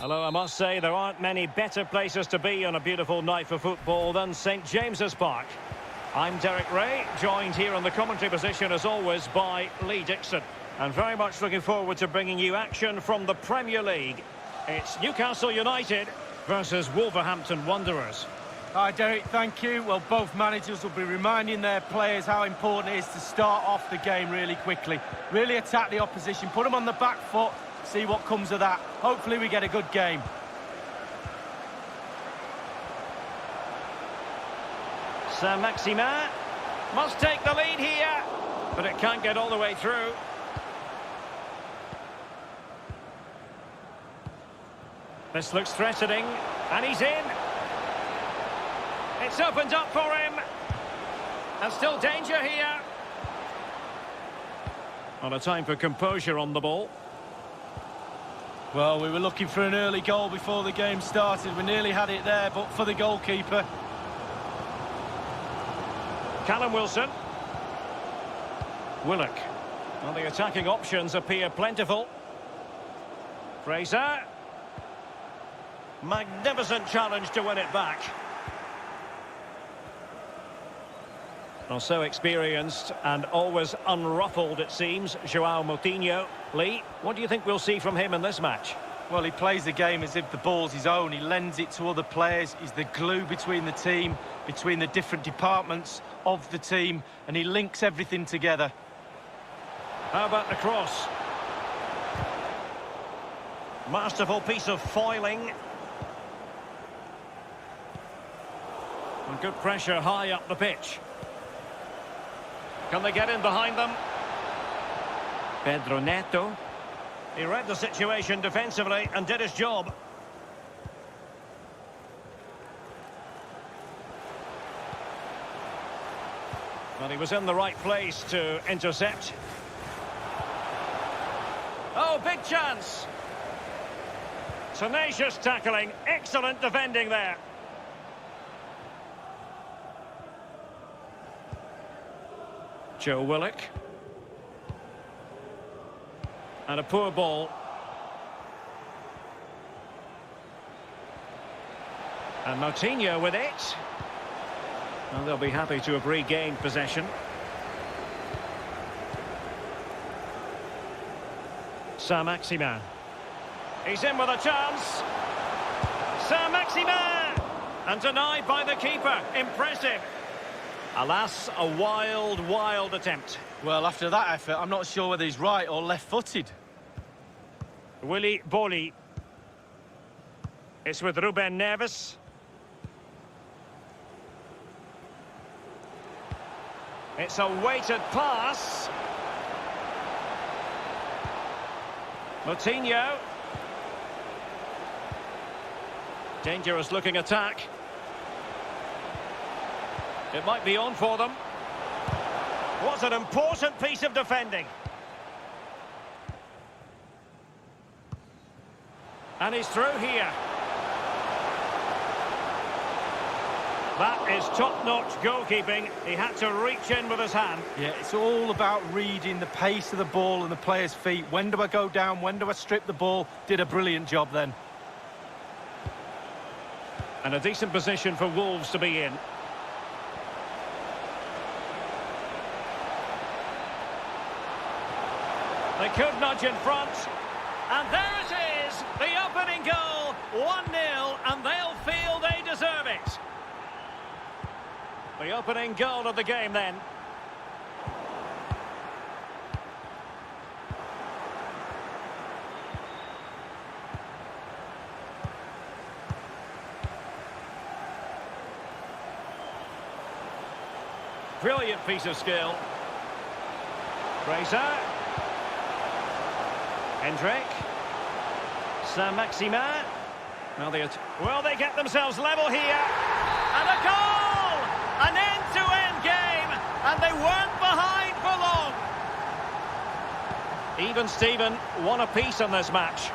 Although I must say there aren't many better places to be on a beautiful night for football than St James's Park. I'm Derek Ray, joined here on the commentary position as always by Lee Dixon. And very much looking forward to bringing you action from the Premier League. It's Newcastle United versus Wolverhampton Wanderers. Hi Derek, thank you. Well, both managers will be reminding their players how important it is to start off the game really quickly. Really attack the opposition, put them on the back foot, see what comes of that. Hopefully we get a good game. Saint-Maximin must take the lead here, but it can't get all the way through. This looks threatening, and he's in. It's opened up for him. And still danger here. On a time for composure on the ball. Well, we were looking for an early goal before the game started. We nearly had it there, but for the goalkeeper. Callum Wilson. Willock. Well, the attacking options appear plentiful. Fraser. Magnificent challenge to win it back. Well, so experienced and always unruffled, it seems, João Moutinho. Lee, what do you think we'll see from him in this match? Well, he plays the game as if the ball's his own. He lends it to other players. He's the glue between the team, between the different departments of the team, and he links everything together. How about the cross? Masterful piece of foiling. And good pressure high up the pitch. Can they get in behind them? Pedro Neto. He read the situation defensively and did his job. Well, he was in the right place to intercept. Oh, big chance. Tenacious tackling. Excellent defending there. Joe Willock. And a poor ball. And Moutinho with it. And they'll be happy to have regained possession. Saint-Maximin. He's in with a chance. Saint-Maximin! And denied by the keeper. Impressive. Alas, a wild, wild attempt. Well, after that effort, I'm not sure whether he's right or left-footed. Willy Boly. It's with Ruben Neves. It's a weighted pass. Moutinho. Dangerous looking attack. It might be on for them. What an important piece of defending. And he's through here. That is top-notch goalkeeping. He had to reach in with his hand. Yeah, it's all about reading the pace of the ball and the player's feet. When do I go down? When do I strip the ball? Did a brilliant job then. And a decent position for Wolves to be in. They could nudge in front. And there it is, the opening goal, 1-0, and they'll feel they deserve it. The opening goal of the game then. Brilliant piece of skill. Fraser. Hendrick. Saint-Maximin. Well, they get themselves level here. And a goal! An end-to-end game. And they weren't behind for long. Even Steven, one apiece on this match.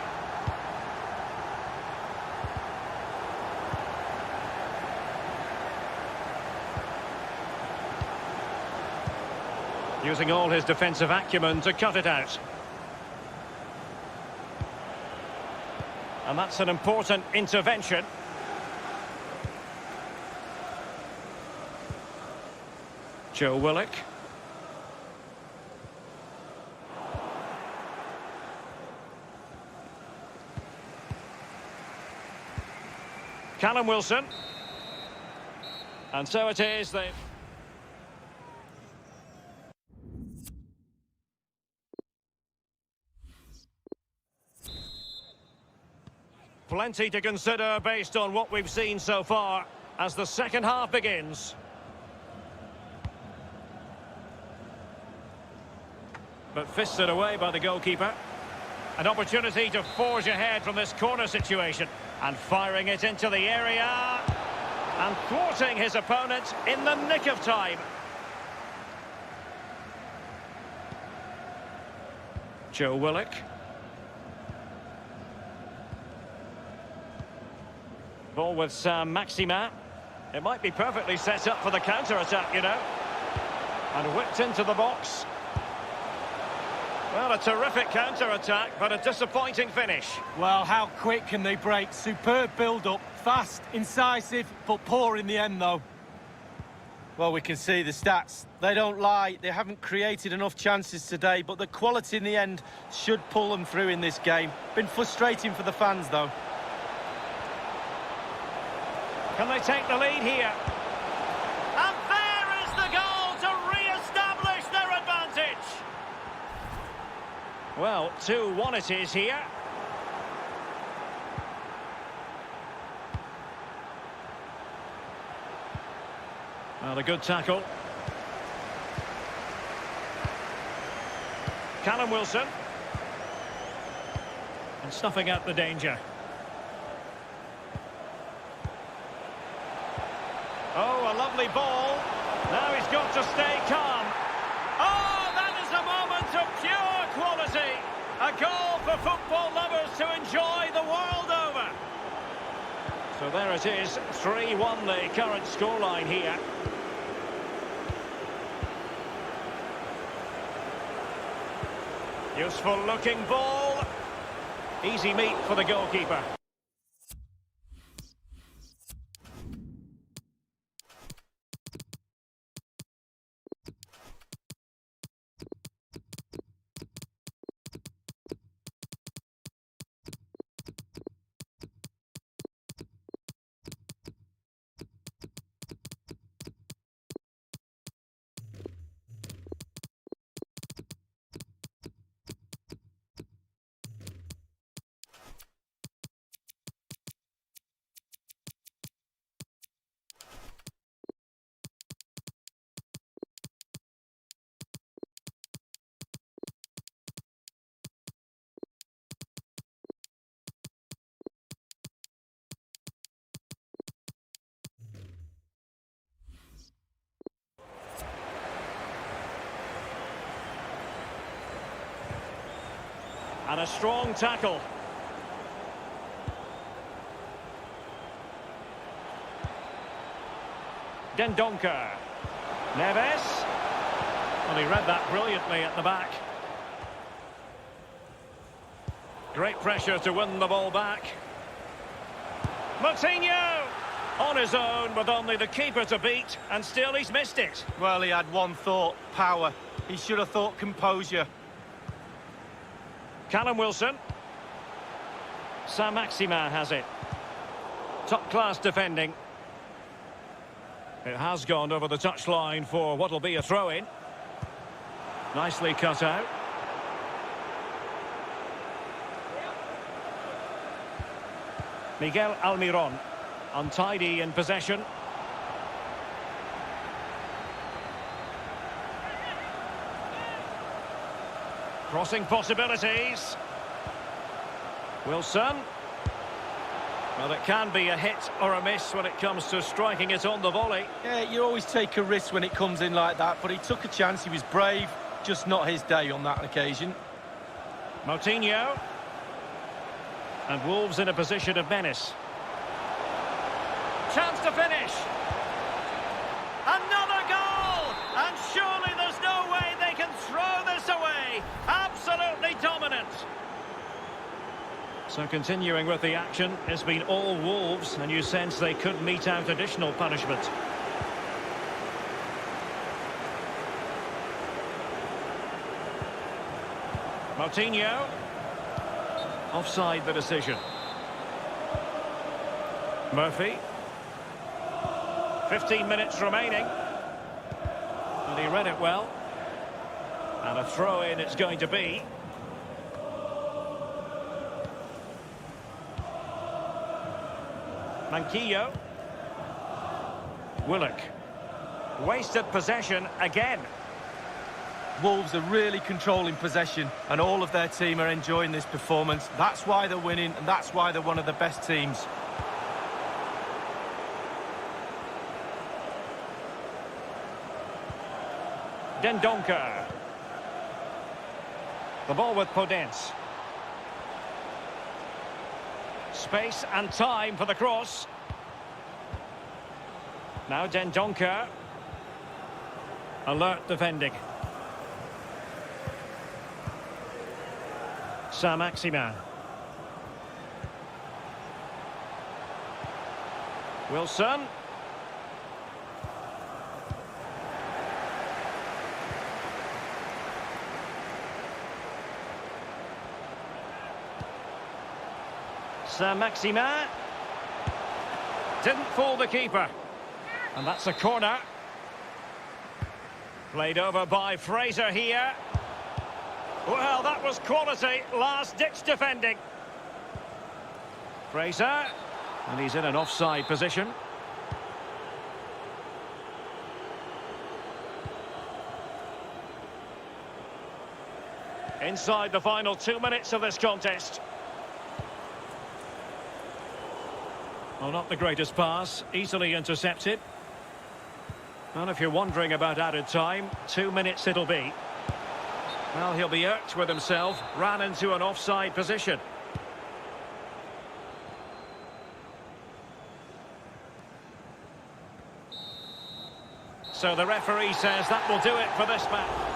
Using all his defensive acumen to cut it out. And that's an important intervention. Joe Willock. Callum Wilson. And so it is. Plenty to consider based on what we've seen so far as the second half begins. But fisted away by the goalkeeper. An opportunity to forge ahead from this corner situation. And firing it into the area. And thwarting his opponent in the nick of time. Joe Willock. Ball with Maximin. It might be perfectly set up for the counter-attack, you know. And whipped into the box. Well, a terrific counter-attack, but a disappointing finish. Well, how quick can they break? Superb build-up, fast, incisive, but poor in the end, though. Well, we can see the stats. They don't lie. They haven't created enough chances today, but the quality in the end should pull them through in this game. Been frustrating for the fans, though. Can they take the lead here? And there is the goal to re-establish their advantage. Well, 2-1 it is here. Well, a good tackle. Callum Wilson. And snuffing out the danger. Oh, a lovely ball. Now he's got to stay calm. Oh, that is a moment of pure quality. A goal for football lovers to enjoy the world over. So there it is, 3-1 the current scoreline here. Useful looking ball. Easy meat for the goalkeeper. And a strong tackle. Dendoncker. Neves. Well, he read that brilliantly at the back. Great pressure to win the ball back. Moutinho! On his own with only the keeper to beat, and still he's missed it. Well, he had one thought, power. He should have thought composure. Callum Wilson. Maximin has it. Top-class defending. It has gone over the touchline for what will be a throw-in. Nicely cut out. Miguel Almiron. Untidy in possession. Crossing possibilities. Wilson. Well, it can be a hit or a miss when it comes to striking it on the volley. Yeah, you always take a risk when it comes in like that, but he took a chance, he was brave, just not his day on that occasion. Moutinho. And Wolves in a position of menace. Chance to finish. Another goal! And surely there's no way they can throw this away. Absolutely dominant. So continuing with the action, it's been all Wolves, and you sense they could mete out additional punishment. Moutinho. Offside the decision. Murphy. 15 minutes remaining. And he read it well. And a throw-in it's going to be. Manquillo. Willock. Wasted possession again. Wolves are really controlling possession, and all of their team are enjoying this performance. That's why they're winning, and that's why they're one of the best teams. Dendoncker. The ball with Podence. Space and time for the cross. Now Dendoncker. Alert defending. Saint-Maximin. Wilson. Saint-Maximin. Didn't fool the keeper. And that's a corner. Played over by Fraser here. Well, that was quality. Last-ditch defending. Fraser. And he's in an offside position. Inside the final 2 minutes of this contest. Well, not the greatest pass. Easily intercepted. And if you're wondering about added time, 2 minutes it'll be. Well, he'll be irked with himself. Ran into an offside position. So the referee says that will do it for this match.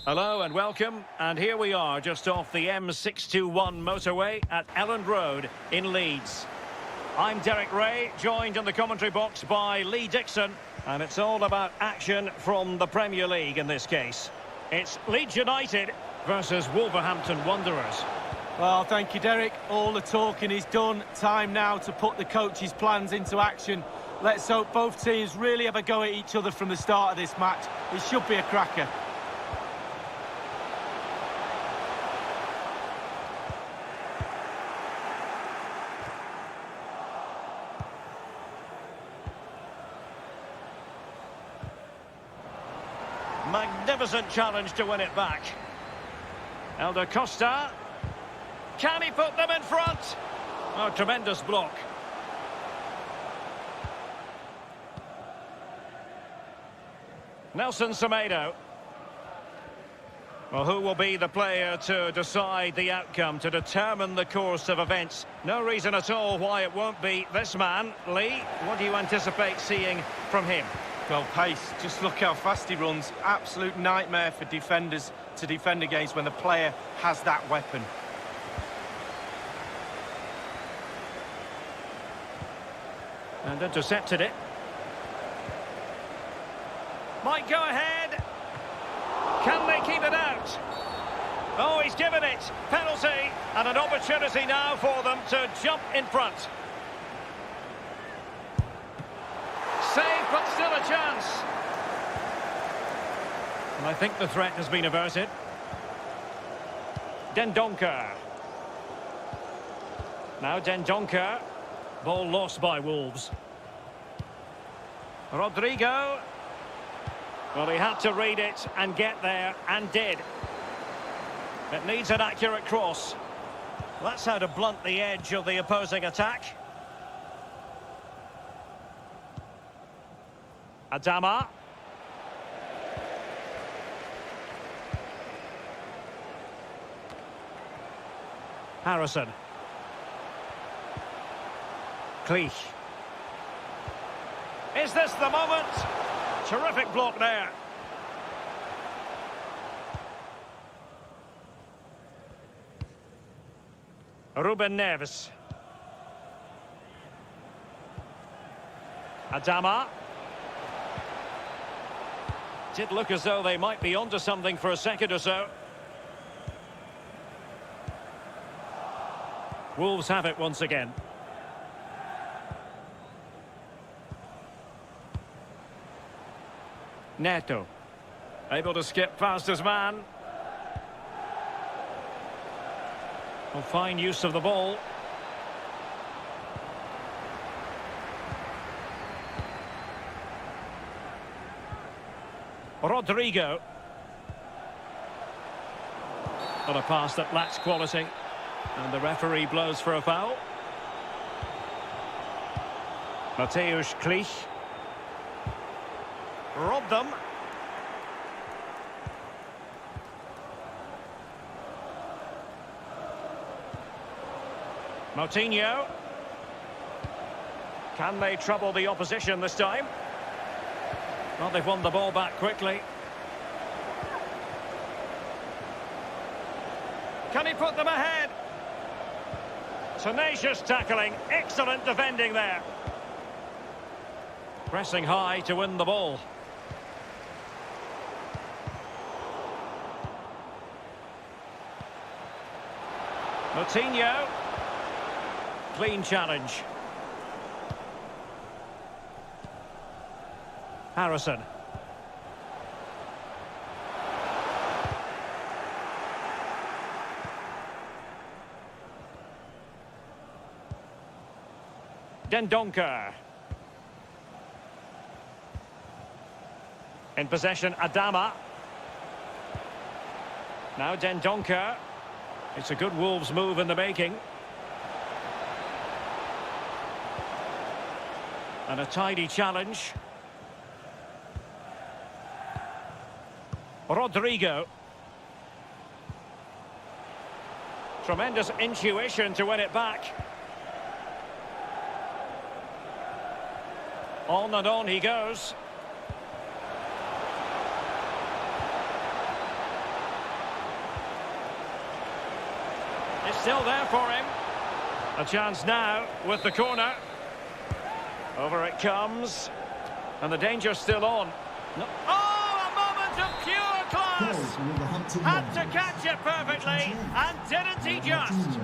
Hello and welcome, and here we are just off the M621 motorway at Elland Road in Leeds. I'm Derek Ray, joined in the commentary box by Lee Dixon, and it's all about action from the Premier League in this case. It's Leeds United versus Wolverhampton Wanderers. Well, thank you, Derek. All the talking is done. Time now to put the coach's plans into action. Let's hope both teams really have a go at each other from the start of this match. It should be a cracker. Magnificent challenge to win it back. Elder Costa. Can he put them in front? Oh, tremendous block. Nelson Semedo. Well, who will be the player to decide the outcome, to determine the course of events? No reason at all why it won't be this man. Lee, what do you anticipate seeing from him? Well, pace. Just look how fast he runs. Absolute nightmare for defenders to defend against when the player has that weapon. And intercepted it. Might go ahead. Can they keep it out? Oh, he's given it. Penalty. And an opportunity now for them to jump in front. Save, but still a chance. And I think the threat has been averted. Dendoncker. Now Dendoncker. Ball lost by Wolves. Rodrigo. Well, he had to read it and get there, and did. It needs an accurate cross. That's how to blunt the edge of the opposing attack. Adama. Harrison. Cleach. Is this the moment? Terrific block there. Ruben Neves. Adama. Did look as though they might be onto something for a second or so. Wolves have it once again. Neto. Able to skip past his man. Well, fine use of the ball. Rodrigo. Not a pass that lacks quality. And the referee blows for a foul. Mateusz Cleach. Robbed them. Moutinho. Can they trouble the opposition this time? Well, they've won the ball back quickly. Can he put them ahead? Tenacious tackling. Excellent defending there. Pressing high to win the ball. Moutinho. Clean challenge. Harrison. Dendoncker. In possession, Adama. Now Dendoncker. It's a good Wolves move in the making. And a tidy challenge. Rodrigo. Tremendous intuition to win it back. On and on he goes. It's still there for him. A chance now with the corner. Over it comes. And the danger's still on. No. Oh, a moment of pure class! Had to catch it perfectly, and didn't he just?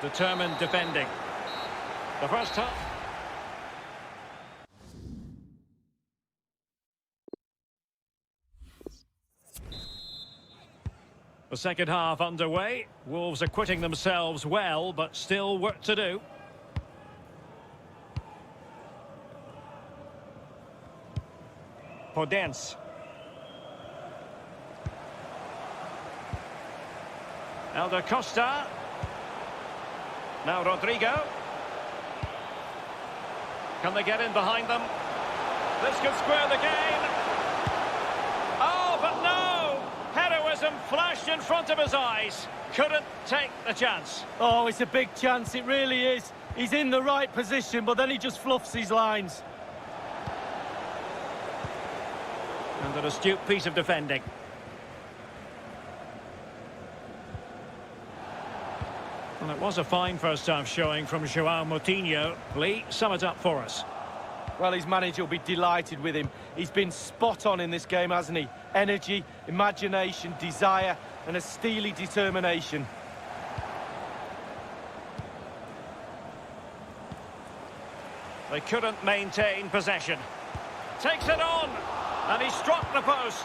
Determined defending. The first half. The second half underway. Wolves acquitting themselves well, but still work to do. Podence. Elder Costa. Now Rodrigo. Can they get in behind them? This could square the game. Oh, but no! Heroism flashed in front of his eyes. Couldn't take the chance. Oh, it's a big chance, it really is. He's in the right position, but then he just fluffs his lines. And an astute piece of defending. Well, it was a fine first-half showing from João Moutinho. Lee, sum it up for us. Well, his manager will be delighted with him. He's been spot on in this game, hasn't he? Energy, imagination, desire, and a steely determination. They couldn't maintain possession. Takes it on, and he struck the post.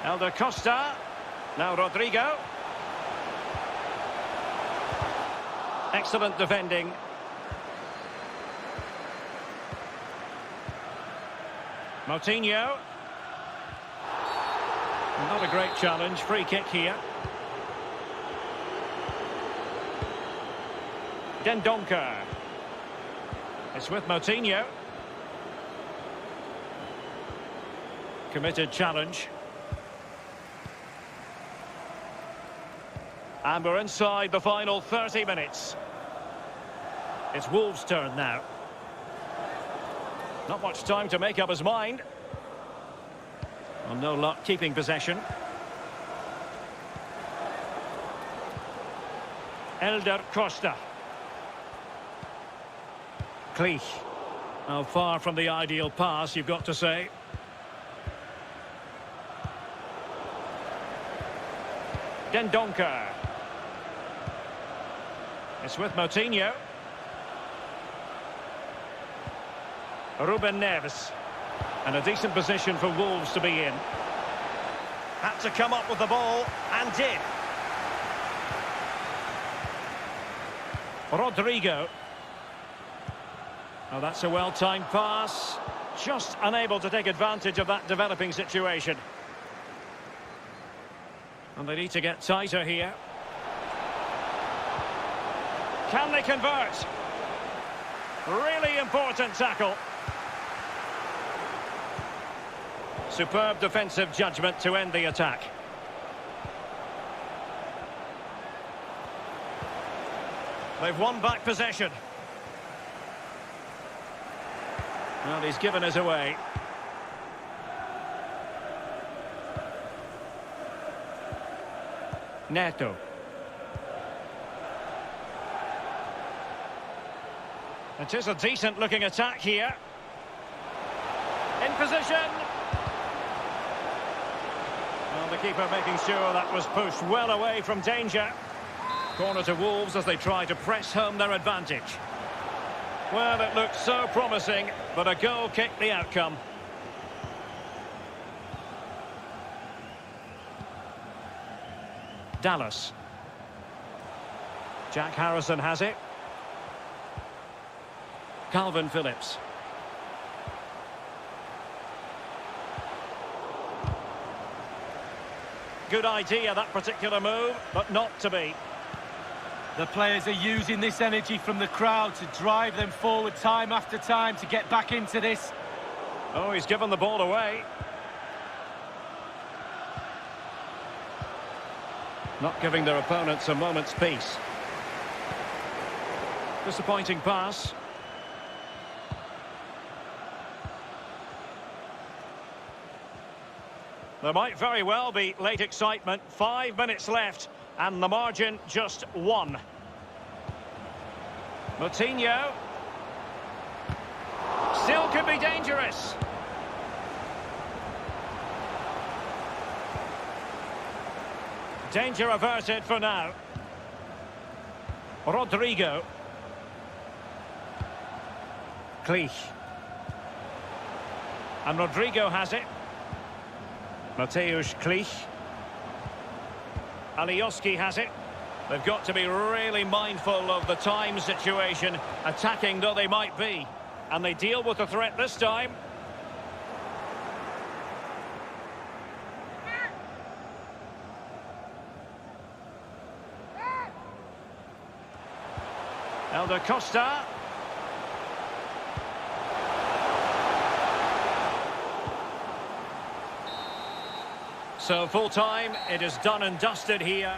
Elder Costa. Now Rodrigo. Excellent defending. Moutinho. Not a great challenge. Free kick here. Dendoncker. It's with Moutinho. Committed challenge. And we're inside the final 30 minutes. It's Wolves' turn now. Not much time to make up his mind. Well, no luck keeping possession. Elder Costa. Clich. Oh, far from the ideal pass, you've got to say. Dendoncker. It's with Moutinho. Ruben Neves. And a decent position for Wolves to be in. Had to come up with the ball, and did. Rodrigo. Oh, that's a well-timed pass. Just unable to take advantage of that developing situation. And they need to get tighter here. Can they convert? Really important tackle. Superb defensive judgment to end the attack. They've won back possession. Well, he's given us away. Neto. It is a decent-looking attack here. In position. Well, the keeper making sure that was pushed well away from danger. Corner to Wolves as they try to press home their advantage. Well, it looked so promising, but a goal kicked the outcome. Dallas. Jack Harrison has it. Calvin Phillips. Good idea, that particular move, but not to be. The players are using this energy from the crowd to drive them forward time after time to get back into this. Oh, he's given the ball away. Not giving their opponents a moment's peace. Disappointing pass. There might very well be late excitement. 5 minutes left, and the margin just 1. Moutinho. Still could be dangerous. Danger averted for now. Rodrigo. Clich. And Rodrigo has it. Mateusz Clich. Alioski has it. They've got to be really mindful of the time situation, attacking though they might be. and they deal with the threat this time. Elder Costa. So full time, it is done and dusted here.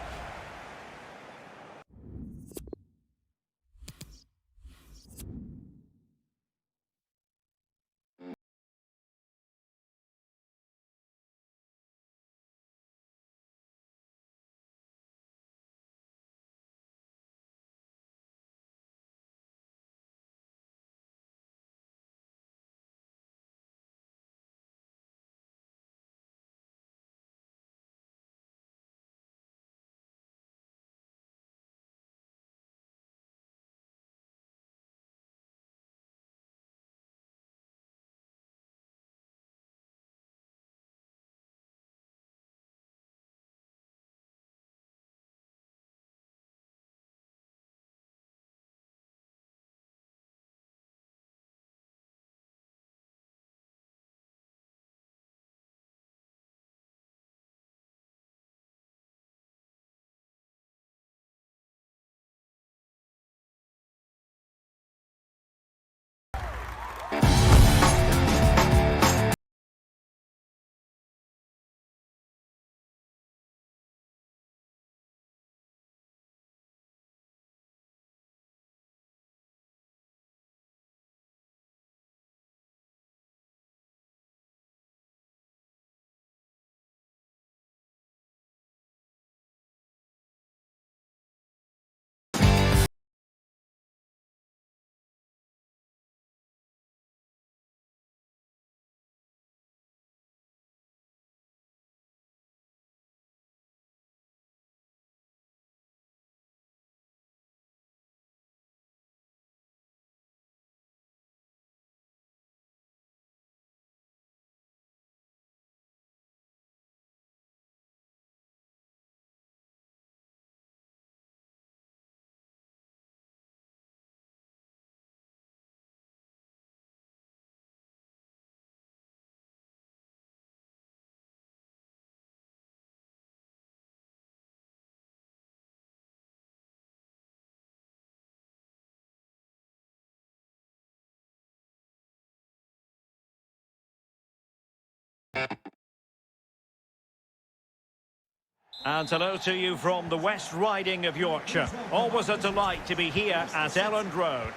And hello to you from the West Riding of Yorkshire. Always a delight to be here at Elland Road.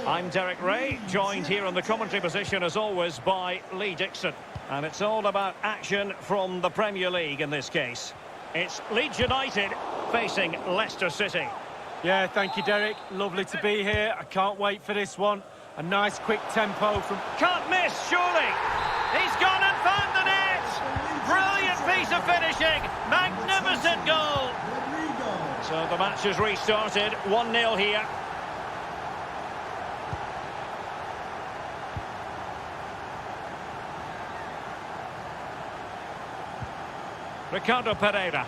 I'm Derek Ray, joined here in the commentary position as always by Lee Dixon. And it's all about action from the Premier League in this case. It's Leeds United facing Leicester City. Yeah, thank you, Derek. Lovely to be here. I can't wait for this one. A nice quick tempo from... Can't miss, surely! He's gone and found the net! Brilliant piece of finishing! Magnificent goal! So the match has restarted. 1-0 here. Ricardo Pereira.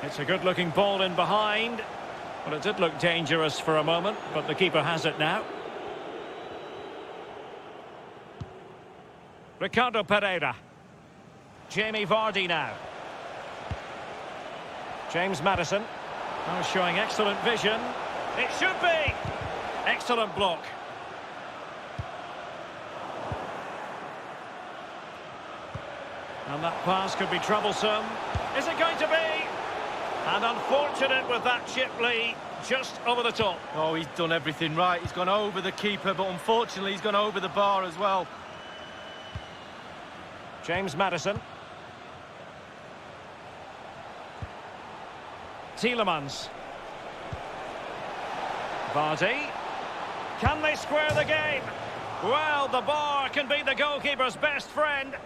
It's a good-looking ball in behind. Well, it did look dangerous for a moment, but the keeper has it now. Ricardo Pereira. Jamie Vardy now. James Maddison. Oh, showing excellent vision. It should be. Excellent block. And that pass could be troublesome. Is it going to be? And unfortunate with that chip, Lee, just over the top. Oh, he's done everything right. He's gone over the keeper, but unfortunately he's gone over the bar as well. James Maddison. Tielemans. Vardy. Can they square the game? Well, the bar can be the goalkeeper's best friend.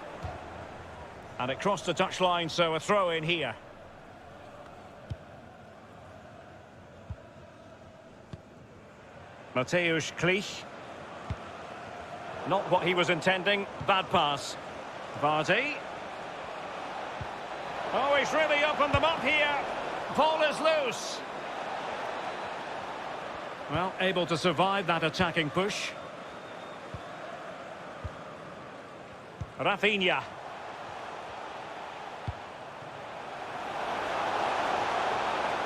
And it crossed the touchline, so a throw in here. Mateusz Klich. Not what he was intending. Bad pass. Vardy. Oh, he's really opened them up here. Ball is loose. Well, able to survive that attacking push. Rafinha.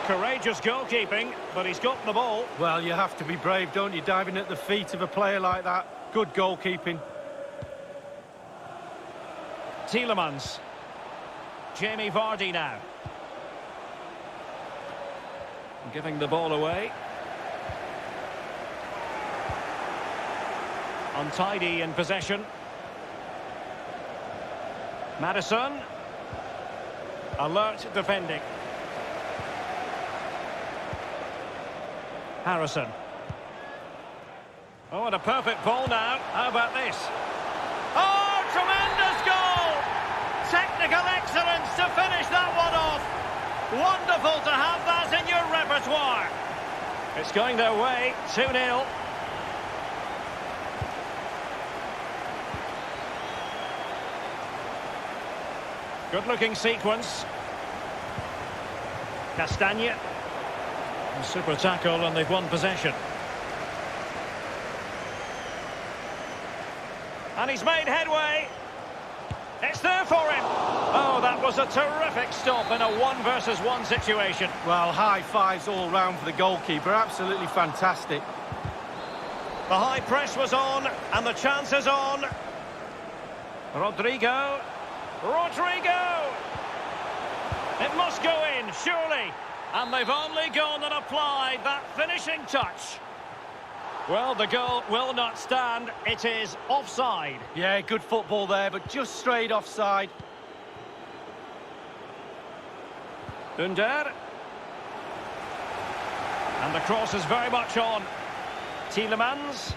Courageous goalkeeping, but he's got the ball. Well, you have to be brave, don't you, diving at the feet of a player like that. Good goalkeeping. Tielemans. Jamie Vardy now. Giving the ball away. Untidy in possession. Maddison. Alert defending. Harrison. Oh, and a perfect ball now. How about this? Oh, tremendous goal! Technical excellence to finish that one off. Wonderful to have that in your repertoire. It's going their way, 2-0. Good-looking sequence. Castagne. A super tackle, and they've won possession. And he's made headway. It's there for him. Oh, that was a terrific stop in a 1-versus-1 situation. Well, high fives all round for the goalkeeper. Absolutely fantastic. The high press was on, and the chance is on. Rodrigo. It must go in, surely. And they've only gone and applied that finishing touch. Well, the goal will not stand. It is offside. Yeah, good football there, but just straight offside. Under. And the cross is very much on. Tielemans.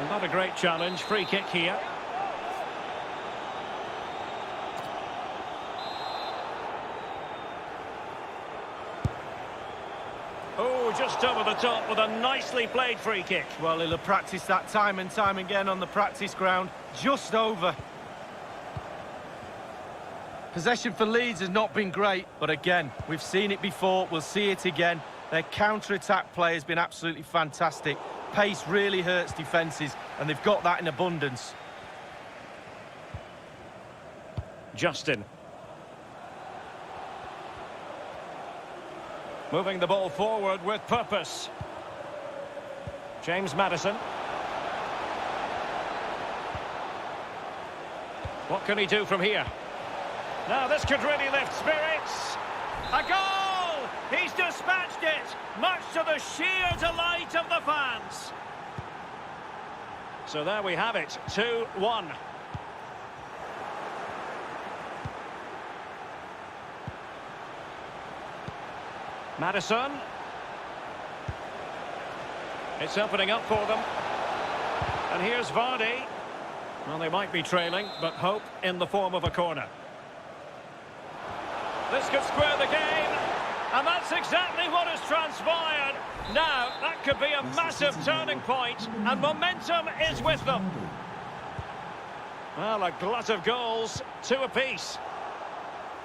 Not a great challenge. Free kick here. Oh, just over the top with a nicely played free kick. Well, he'll have practiced that time and time again on the practice ground. Just over. Possession for Leeds has not been great, but again, we've seen it before, we'll see it again. Their counter-attack play has been absolutely fantastic. Pace really hurts defences, and they've got that in abundance. Justin. Moving the ball forward with purpose. James Maddison. What can he do from here? Now this could really lift spirits. A goal! He's dispatched it, much to the sheer delight of the fans. So there we have it, 2-1. Maddison. It's opening up for them. And here's Vardy. Well, they might be trailing, but hope in the form of a corner. This could square the game, and that's exactly what has transpired. Now, that could be a massive turning point, and momentum is with them. Well, a glut of goals, 2 apiece.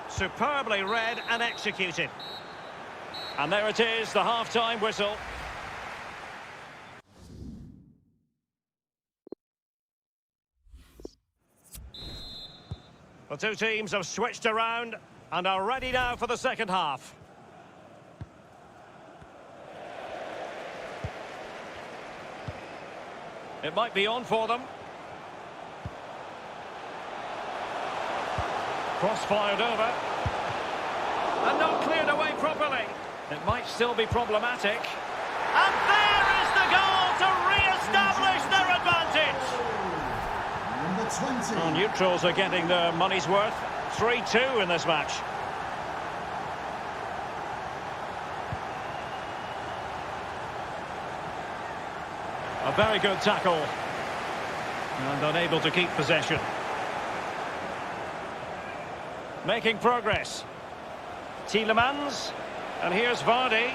Superbly read and executed. And there it is, the half-time whistle. The two teams have switched around and are ready now for the second half. It might be on for them. Cross fired over. And not cleared away properly. It might still be problematic. And there is the goal to re-establish their advantage. Number 20. Well, neutrals are getting their money's worth. 3-2 in this match. A very good tackle. And unable to keep possession. Making progress. Tielemans. And here's Vardy.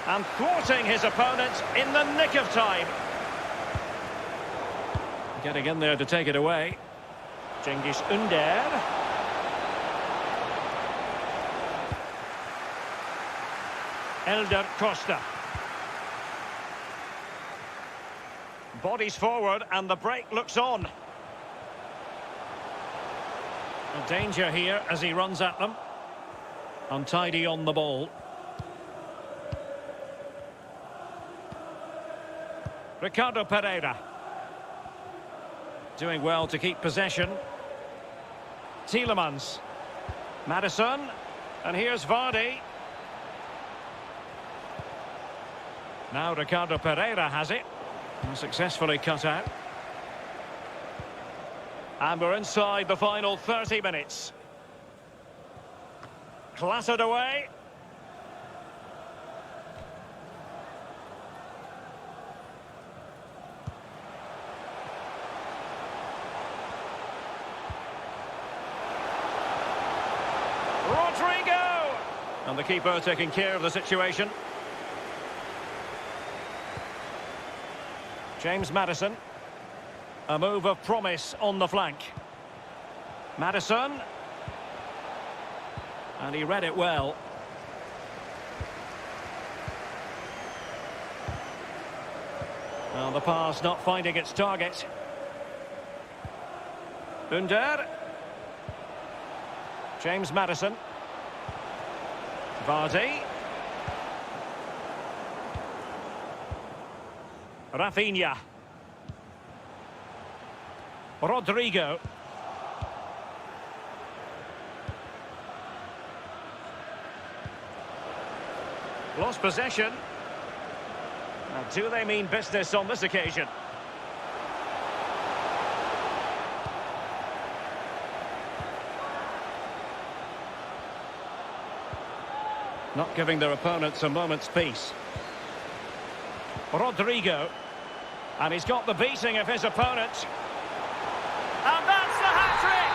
And thwarting his opponent in the nick of time. Getting in there to take it away. Cengiz Ünder. Elder Costa. Bodies forward and the break looks on. A danger here as he runs at them. Untidy on the ball. Ricardo Pereira. Doing well to keep possession. Tielemans. Maddison. And here's Vardy. Now Ricardo Pereira has it. Successfully cut out. And we're inside the final 30 minutes. Clattered away. Rodrigo! And the keeper taking care of the situation. James Maddison. A move of promise on the flank. Maddison. And he read it well. Well, the pass not finding its target. Ünder. James Maddison. Vardy. Rafinha. Rodrigo. Lost possession. Now, do they mean business on this occasion? Not giving their opponents a moment's peace. Rodrigo. And he's got the beating of his opponent. And that's the hat-trick!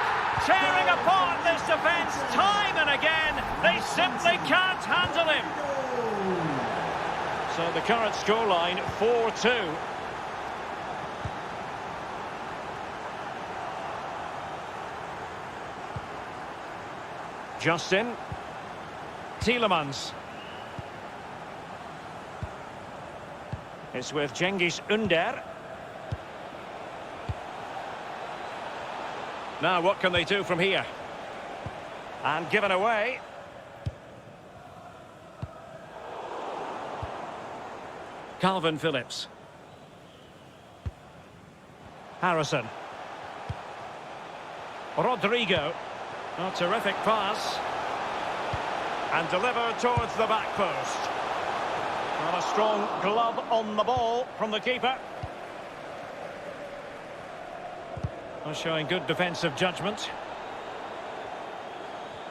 Tearing apart this defence time and again. They simply can't handle him. So the current scoreline, 4-2. Justin. Tielemans. It's with Cengiz Ünder. Now what can they do from here? And given away. Calvin Phillips. Harrison. Rodrigo. A terrific pass. And delivered towards the back post. And a strong glove on the ball from the keeper. Showing good defensive judgment.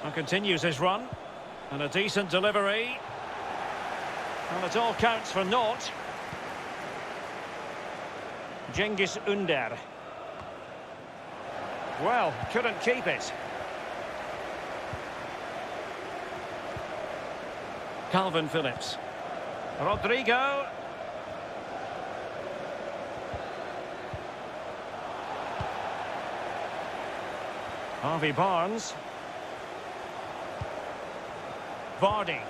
And continues his run. And a decent delivery. And it all counts for naught. Cengiz Ünder. Well, couldn't keep it. Calvin Phillips. Rodrigo. Harvey Barnes. Vardy.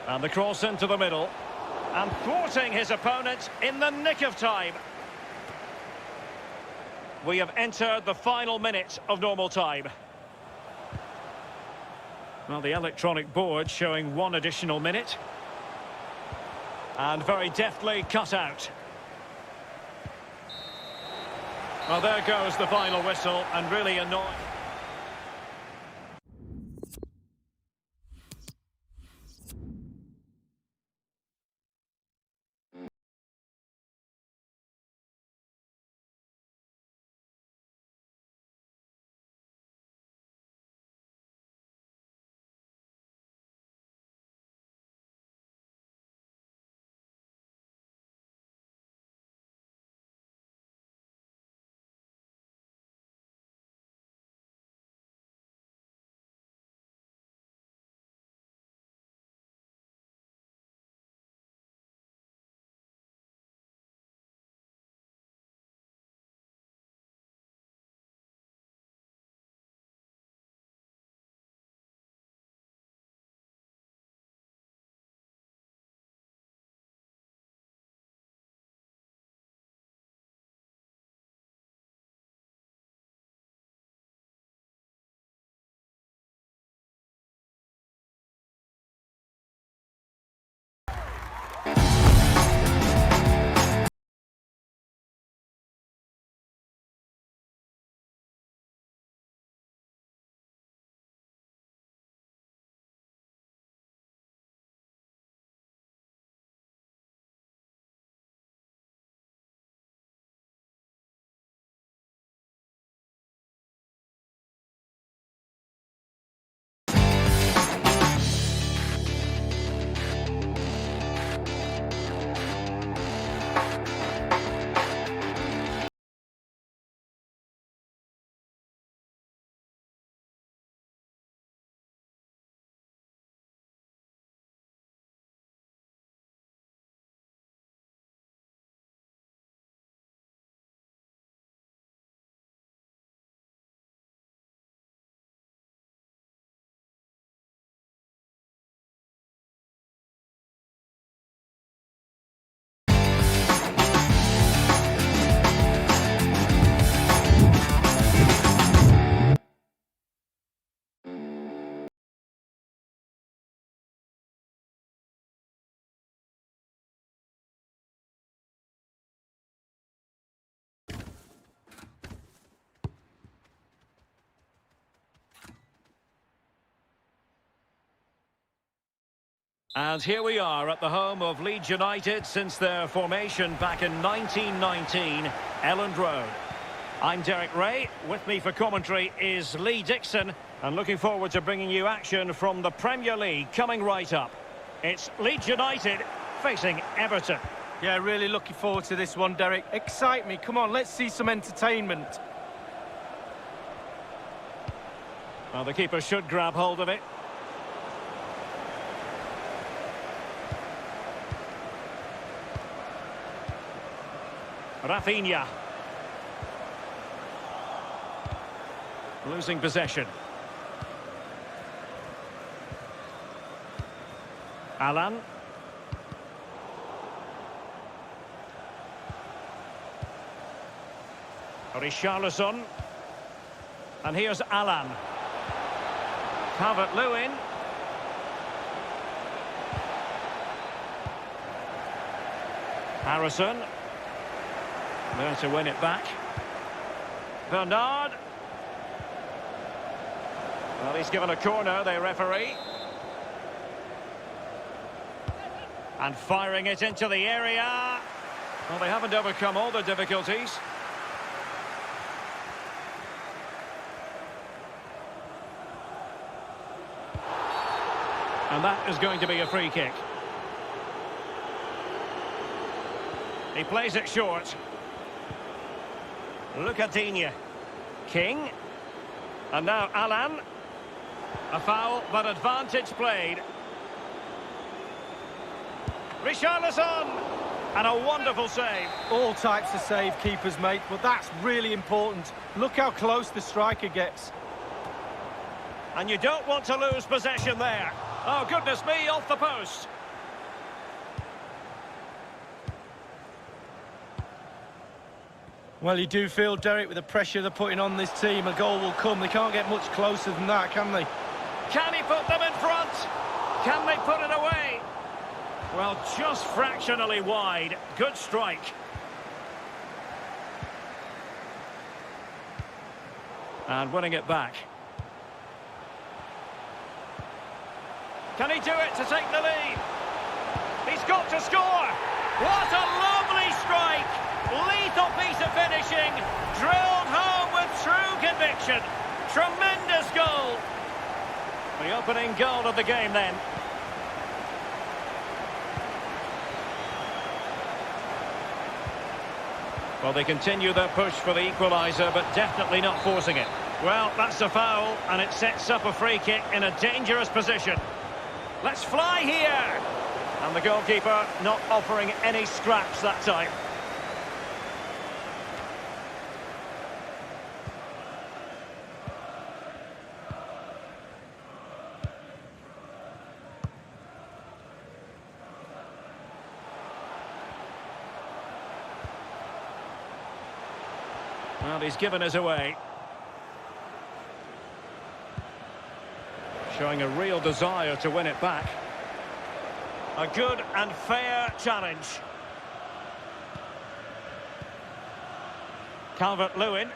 And the cross into the middle. And thwarting his opponent in the nick of time. We have entered the final minute of normal time. Well, the electronic board showing one additional minute. And very deftly cut out. Well, there goes the final whistle, and really annoying. And here we are at the home of Leeds United since their formation back in 1919, Elland Road. I'm Derek Ray. With me for commentary is Lee Dixon. And looking forward to bringing you action from the Premier League coming right up. It's Leeds United facing Everton. Yeah, really looking forward to this one, Derek. Excite me. Come on, let's see some entertainment. Well, the keeper should grab hold of it. Rafinha. Losing possession. Alan. Richarlison. And here's Alan. Calvert-Lewin. Harrison. There to win it back. Bernard. Well, he's given a corner, the referee. And firing it into the area. Well, they haven't overcome all the difficulties. And that is going to be a free kick. He plays it short. Lucadinha. King. And now Alan. A foul, but advantage played. Richarlison. And a wonderful save. All types of save keepers, mate, but that's really important. Look how close the striker gets. And you don't want to lose possession there. Oh, goodness me, off the post. Well, you do feel, Derek, with the pressure they're putting on this team, a goal will come. They can't get much closer than that, can they? Can he put them in front? Can they put it away? Well, just fractionally wide. Good strike. And winning it back. Can he do it to take the lead? He's got to score! What a lovely strike! Lethal piece of finishing, drilled home with true conviction. Tremendous goal. The opening goal of the game then. Well, they continue their push for the equalizer, but definitely not forcing it. Well, that's a foul, and it sets up a free kick in a dangerous position. Let's fly here! And the goalkeeper not offering any scraps that time. Well, he's given us away. Showing a real desire to win it back. A good and fair challenge. Calvert-Lewin.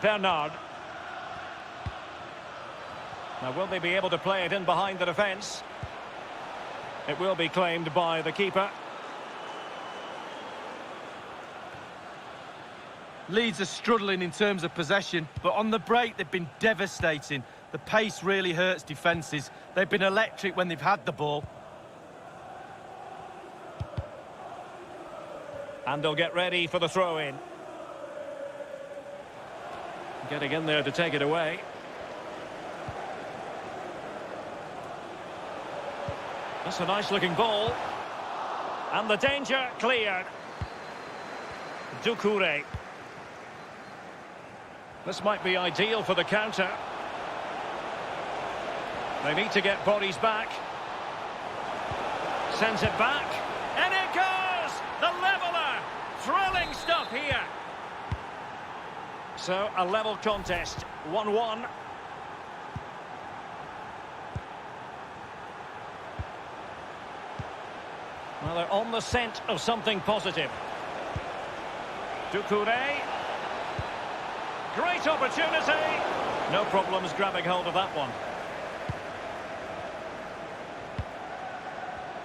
Bernard. Now, will they be able to play it in behind the defence? It will be claimed by the keeper. Leeds are struggling in terms of possession, but on the break they've been devastating. The pace really hurts defences. They've been electric when they've had the ball. And they'll get ready for the throw-in. Getting in there to take it away. That's a nice-looking ball. And the danger cleared. Doucouré. This might be ideal for the counter. They need to get bodies back. Sends it back. And it goes! The leveller! Thrilling stuff here. So, a level contest. 1-1. Well, they're on the scent of something positive. Doucouré. Great opportunity. No problems grabbing hold of that one.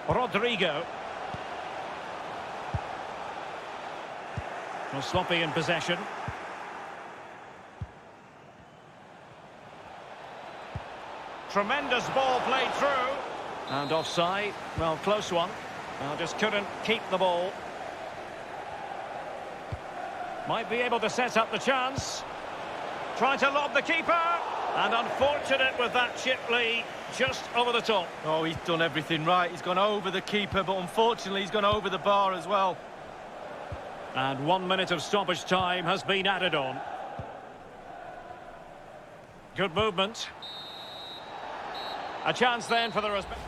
Rodrigo. Well, sloppy in possession. Tremendous ball played through. And offside. Well, close one. Just couldn't keep the ball. Might be able to set up the chance. Trying to lob the keeper. And unfortunate with that chip, Lee, just over the top. Oh, he's done everything right. He's gone over the keeper, but unfortunately he's gone over the bar as well. And 1 minute of stoppage time has been added on. Good movement. A chance then for the respect.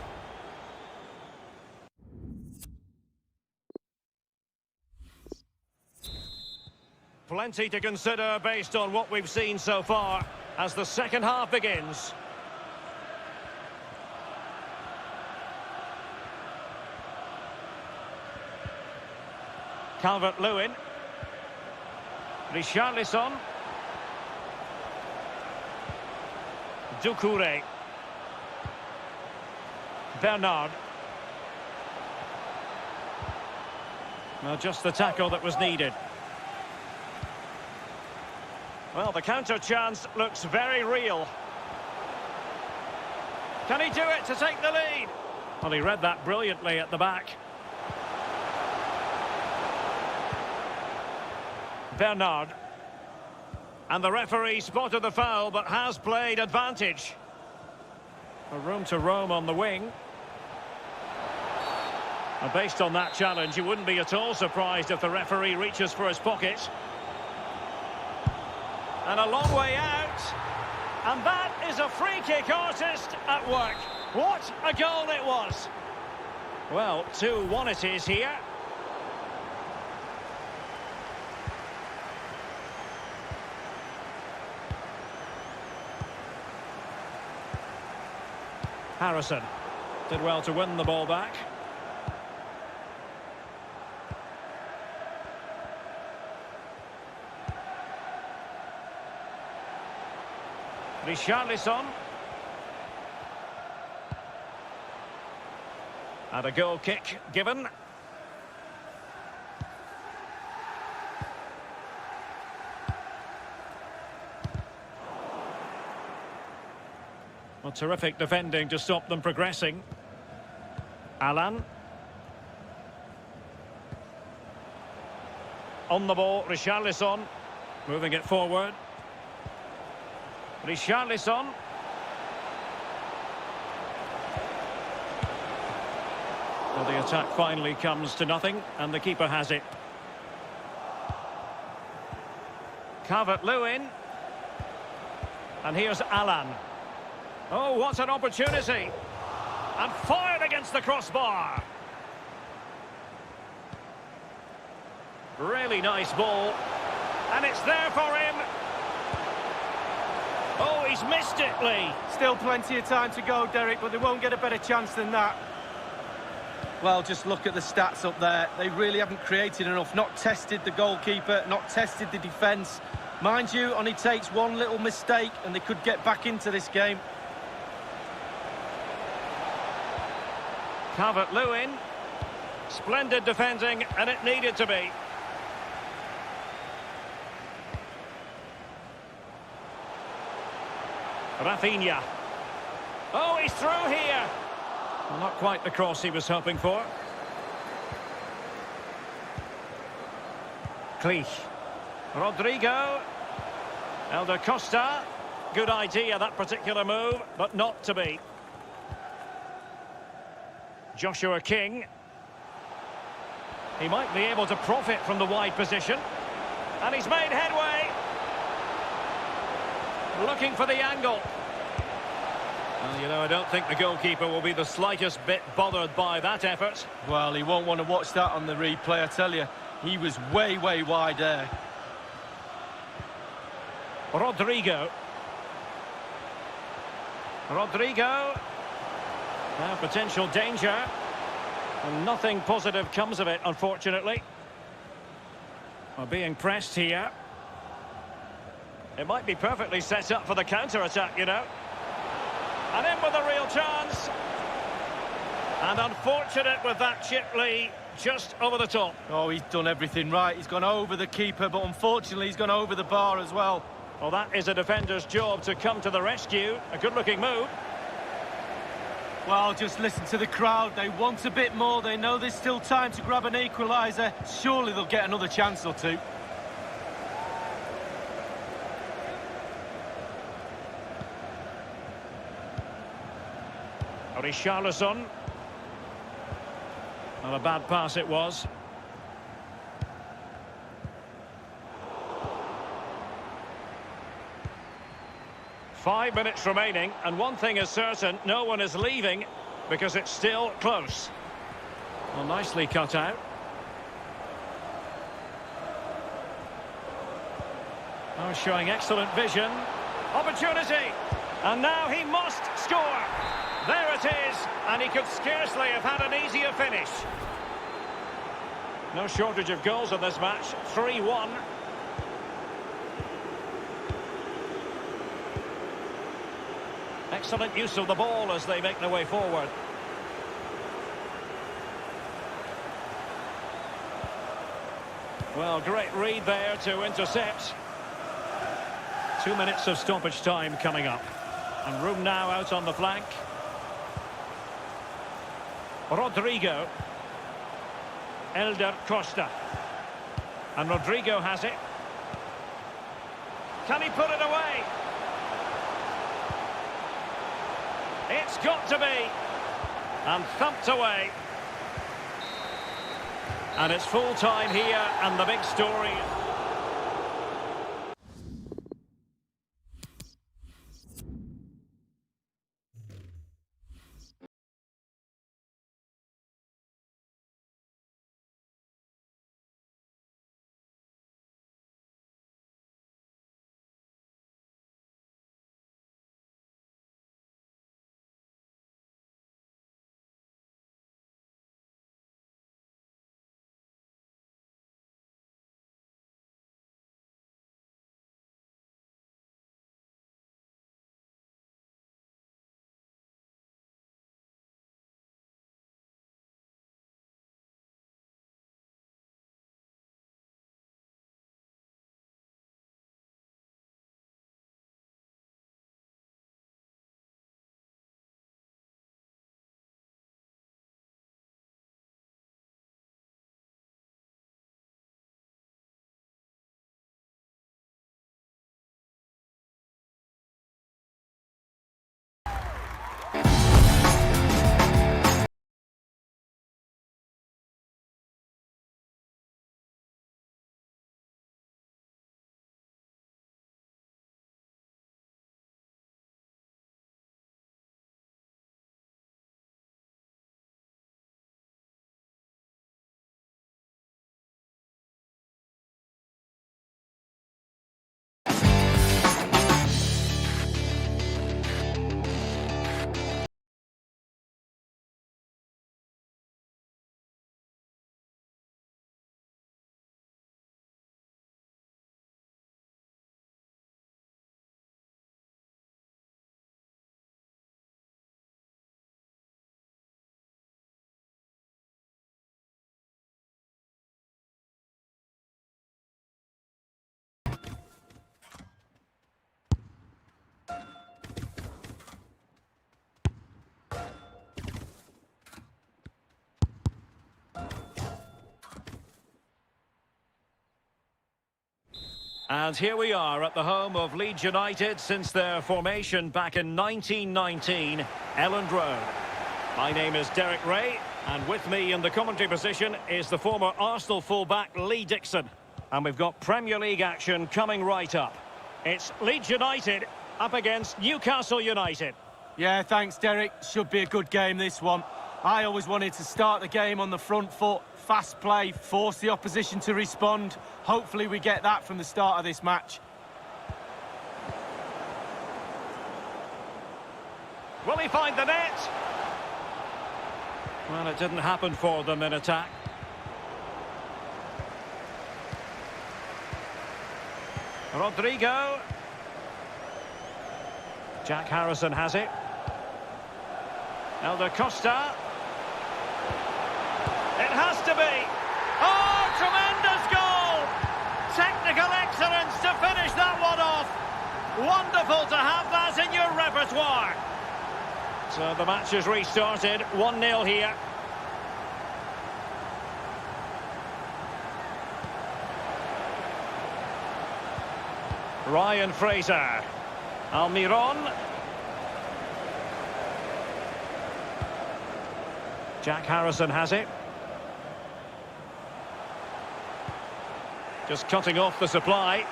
Plenty to consider based on what we've seen so far as the second half begins. Calvert-Lewin. Richarlison. Doucouré. Bernard. Well, just the tackle that was needed. Well, the counter chance looks very real. Can he do it to take the lead? Well, he read that brilliantly at the back. Bernard. And the referee spotted the foul, but has played advantage. A room to roam on the wing. And based on that challenge, you wouldn't be at all surprised if the referee reaches for his pocket. And a long way out. And that is a free kick artist at work. What a goal it was. Well, 2-1 it is here. Harrison did well to win the ball back. Richarlison. And a goal kick given. Well, terrific defending to stop them progressing. Alan. On the ball, Richarlison. Moving it forward. Richarlison. Well, the attack finally comes to nothing, and the keeper has it. Calvert-Lewin. And here's Alan. Oh, what an opportunity. And fired against the crossbar. Really nice ball. And it's there for him. Oh, he's missed it, Lee. Still plenty of time to go, Derek, but they won't get a better chance than that. Well, just look at the stats up there. They really haven't created enough. Not tested the goalkeeper, not tested the defence. Mind you, only takes one little mistake and they could get back into this game. Calvert-Lewin. Splendid defending, and it needed to be. Rafinha. Oh, he's through here. Well, not quite the cross he was hoping for. Cleach. Rodrigo. Elder Costa. Good idea, that particular move, but not to be. Joshua King. He might be able to profit from the wide position. And he's made headway. Looking for the angle. Well, you know, I don't think the goalkeeper will be the slightest bit bothered by that effort. Well, he won't want to watch that on the replay, I tell you. He was way, way wide there. Rodrigo. Rodrigo. Now potential danger. And nothing positive comes of it, unfortunately. Well, being pressed here. It might be perfectly set up for the counter-attack, you know. And in with a real chance. And unfortunate with that chip, Lee, just over the top. Oh, he's done everything right. He's gone over the keeper, but unfortunately he's gone over the bar as well. Well, that is a defender's job to come to the rescue. A good-looking move. Well, just listen to the crowd. They want a bit more. They know there's still time to grab an equalizer. Surely they'll get another chance or two. Richarlison. Not a bad pass it was. Five minutes remaining, and one thing is certain, no one is leaving because it's still close. Well, nicely cut out. Oh, showing excellent vision. Opportunity! And now he must score! There it is, and he could scarcely have had an easier finish. No shortage of goals in this match, 3-1. Excellent use of the ball as they make their way forward. Well, great read there to intercept. 2 minutes of stoppage time coming up. And room now out on the flank. Rodrigo. Elder Costa. And Rodrigo has it. Can he put it away? It's got to be. And thumped away. And it's full time here, and the big story. And here we are at the home of Leeds United since their formation back in 1919, Elland Road. My name is Derek Ray, and with me in the commentary position is the former Arsenal fullback Lee Dixon. And we've got Premier League action coming right up. It's Leeds United up against Newcastle United. Yeah, thanks, Derek. Should be a good game, this one. I always wanted to start the game on the front foot, fast play, force the opposition to respond. Hopefully we get that from the start of this match. Will he find the net? Well, it didn't happen for them in attack. Rodrigo. Jack Harrison has it. Elder Costa. to be. Oh, tremendous goal! Technical excellence to finish that one off. Wonderful to have that in your repertoire. So the match has restarted, 1-0 here. Ryan Fraser. Almiron. Jack Harrison has it. Just cutting off the supply.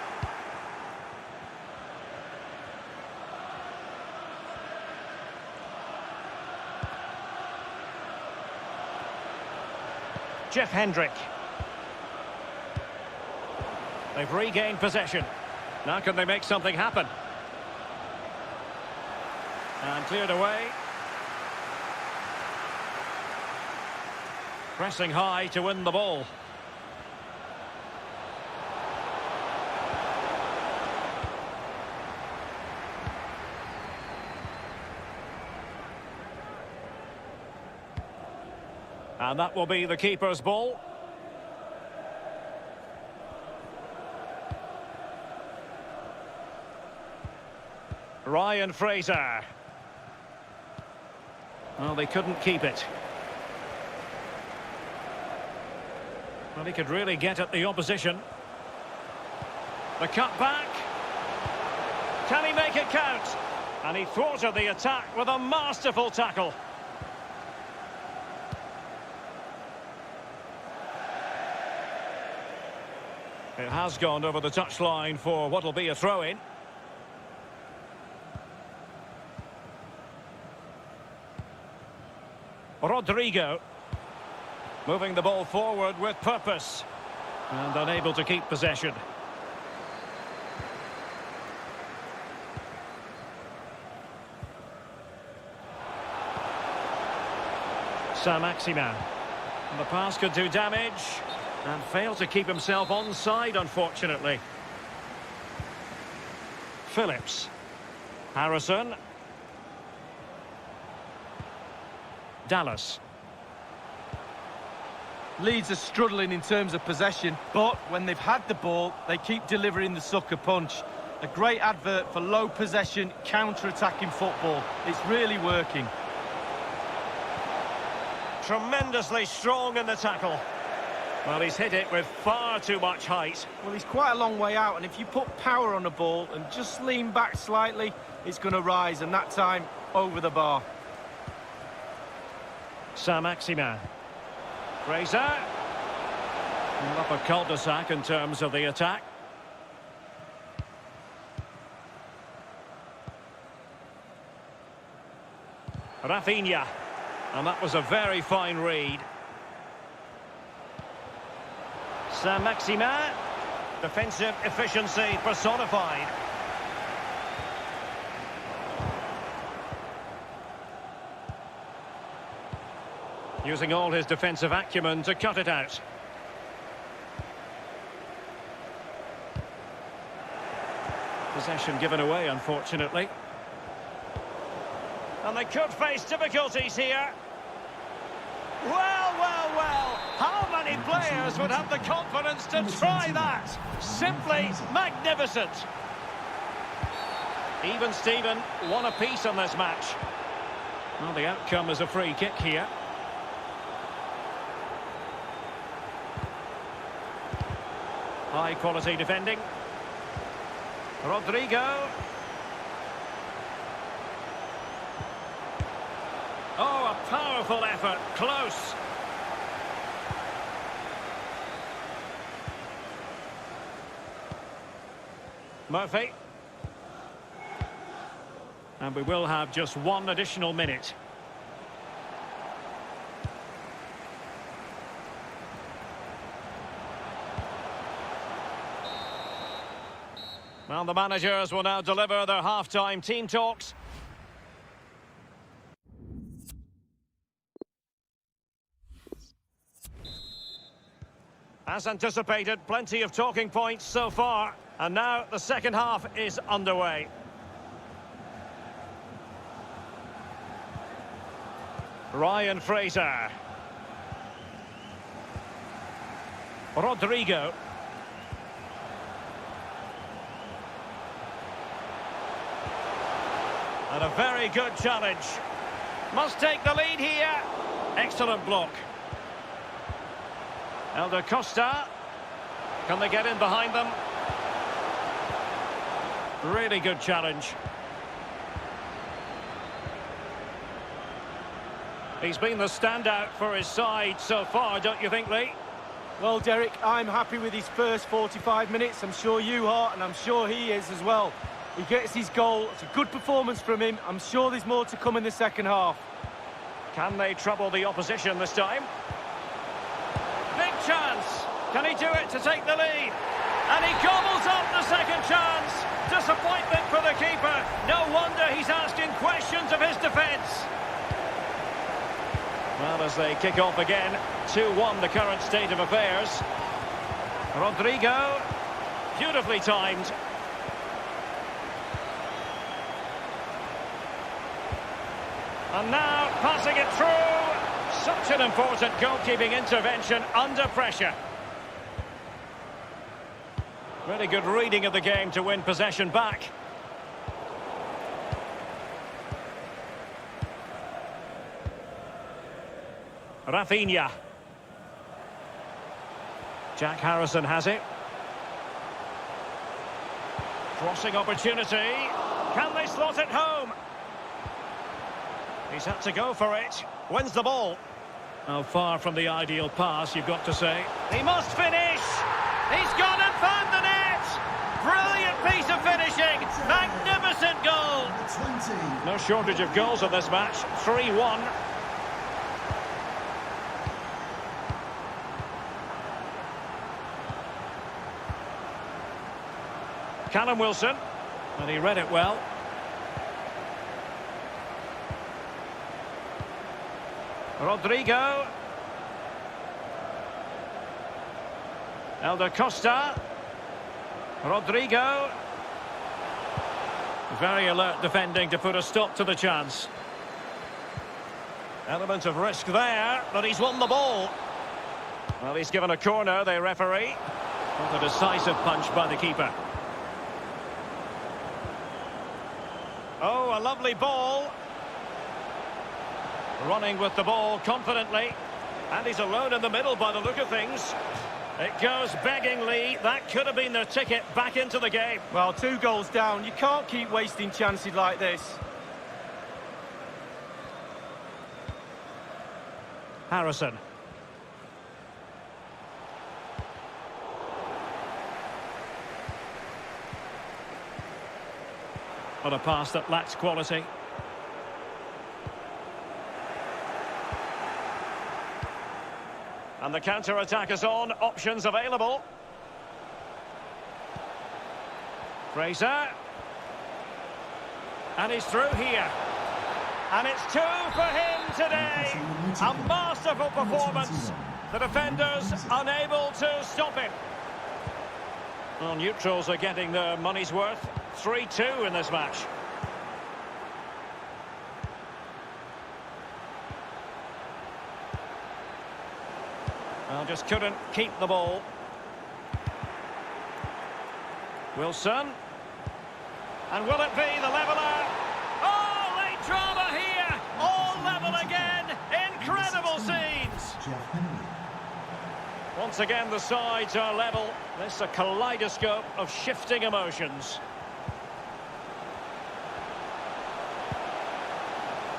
Jeff Hendrick. They've regained possession. Now can they make something happen? And cleared away. Pressing high to win the ball. And that will be the keeper's ball. Ryan Fraser. Well, they couldn't keep it. Well, he could really get at the opposition. The cut back. Can he make it count? And he thwarted the attack with a masterful tackle. It has gone over the touchline for what will be a throw-in. Rodrigo. Moving the ball forward with purpose. And unable to keep possession. Saint-Maximin. The pass could do damage. And failed to keep himself onside, unfortunately. Phillips. Harrison. Dallas. Leeds are struggling in terms of possession, but when they've had the ball, they keep delivering the sucker punch. A great advert for low possession, counter-attacking football. It's really working. Tremendously strong in the tackle. Well, he's hit it with far too much height. Well, he's quite a long way out, and if you put power on the ball and just lean back slightly, it's going to rise, and that time, over the bar. Saint-Maximin. Fraser. Well, up a cul-de-sac in terms of the attack. Rafinha. And that was a very fine read. Saint-Maximin. Defensive efficiency personified. Using all his defensive acumen to cut it out. Possession given away, unfortunately. And they could face difficulties here. Well, well, well. How many players would have the confidence to try that? Simply magnificent. Even Steven, one apiece on this match. Well, the outcome is a free kick here. High quality defending. Rodrigo. Oh, a powerful effort. Close. Murphy. And we will have just one additional minute. Well, the managers will now deliver their half-time team talks. As anticipated, plenty of talking points so far. And now the second half is underway. Ryan Fraser. Rodrigo. And a very good challenge. Must take the lead here. Excellent block. Elder Costa. Can they get in behind them? Really good challenge. He's been the standout for his side so far, don't you think, Lee? Well, Derek, I'm happy with his first 45 minutes. I'm sure you are, and I'm sure he is as well. He gets his goal. It's a good performance from him. I'm sure there's more to come in the second half. Can they trouble the opposition this time? Big chance. Can he do it to take the lead? And he gobbles up the second chance. Disappointment for the keeper. No wonder he's asking questions of his defence. Well, as they kick off again, 2-1 the current state of affairs. Rodrigo, beautifully timed. And now passing it through. Such an important goalkeeping intervention under pressure. Really good reading of the game to win possession back. Rafinha. Jack Harrison has it. Crossing opportunity. Can they slot it home? He's had to go for it. Wins the ball. Oh, far from the ideal pass, you've got to say. He must finish. He's gone and found the net. Brilliant piece of finishing. Magnificent goal. No shortage of goals in this match. 3-1. Callum Wilson. And he read it well. Rodrigo. Elder Costa. Rodrigo. Very alert defending to put a stop to the chance. Element of risk there, but he's won the ball. Well, he's given a corner, the referee. Not a decisive punch by the keeper. Oh, a lovely ball. Running with the ball confidently. And he's alone in the middle by the look of things. It goes beggingly. That could have been the ticket back into the game. Well, 2 goals down. You can't keep wasting chances like this. Harrison. On a pass that lacks quality. And the counter-attack is on. Options available. Fraser. And he's through here. And it's 2 for him today. A masterful performance. The defenders unable to stop him. Well, neutrals are getting their money's worth. 3-2 in this match. Well, just couldn't keep the ball. Wilson. And will it be the leveller? Oh, late drama here. All level again. Incredible scenes. Once again, the sides are level. This is a kaleidoscope of shifting emotions.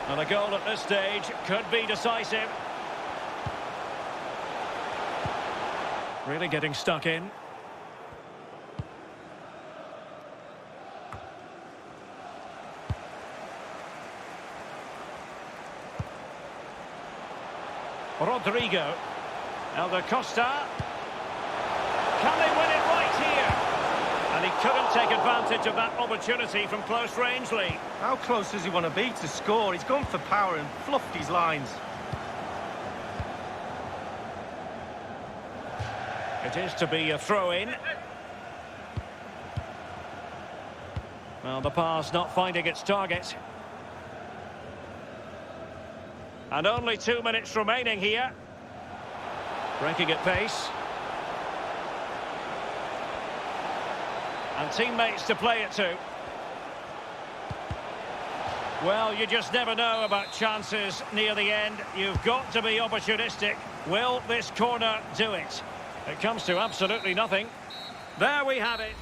And a goal at this stage could be decisive. Really getting stuck in. Rodrigo. Elder Costa. Can they win it right here? And he couldn't take advantage of that opportunity from close range, Lee. How close does he want to be to score? He's gone for power and fluffed his lines. It is to be a throw-in. Well, the pass not finding its target. And only 2 minutes remaining here. Breaking at pace. And teammates to play it to. Well, you just never know about chances near the end. You've got to be opportunistic. Will this corner do it? It comes to absolutely nothing. There we have it.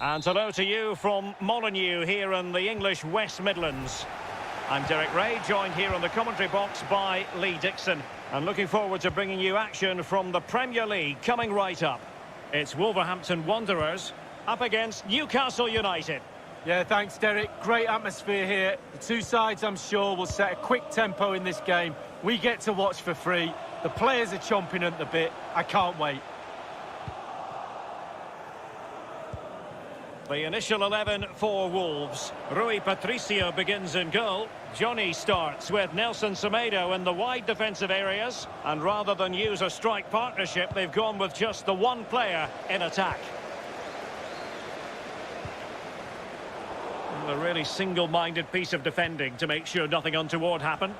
And hello to you from Molineux here in the English West Midlands. I'm Derek Ray, joined here on the commentary box by Lee Dixon. And looking forward to bringing you action from the Premier League coming right up. It's Wolverhampton Wanderers up against Newcastle United. Yeah, thanks, Derek. Great atmosphere here. The two sides, I'm sure, will set a quick tempo in this game. We get to watch for free. The players are chomping at the bit. I can't wait. The initial 11 for Wolves. Rui Patricio begins in goal. Johnny starts with Nelson Semedo in the wide defensive areas. And rather than use a strike partnership, they've gone with just the one player in attack. A really single-minded piece of defending to make sure nothing untoward happened.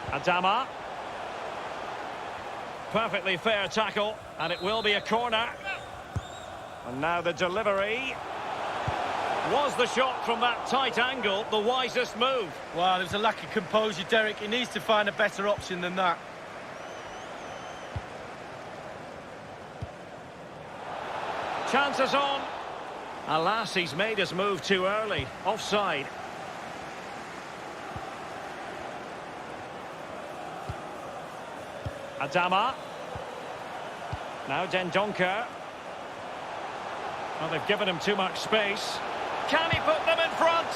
Adama. Perfectly fair tackle, and it will be a corner. And now the delivery. Was the shot from that tight angle the wisest move? Wow, there's a lack of composure, Derek. He needs to find a better option than that. Chances on. Alas, he's made his move too early. Offside. Adama. Now Dendoncker. Well, they've given him too much space. Can he put them in front?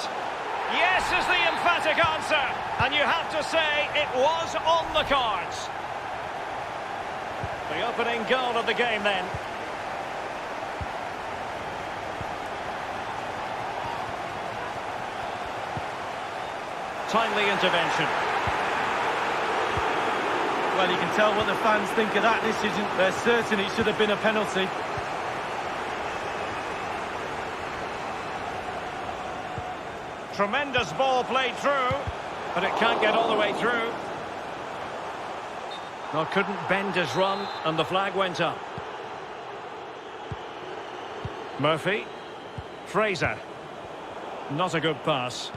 Yes is the emphatic answer. And you have to say it was on the cards. The opening goal of the game then. Timely intervention. Well, you can tell what the fans think of that decision. They're certain it should have been a penalty. Tremendous ball played through, but it can't get all the way through. No, couldn't bend his run, and the flag went up. Murphy. Fraser. Not a good pass.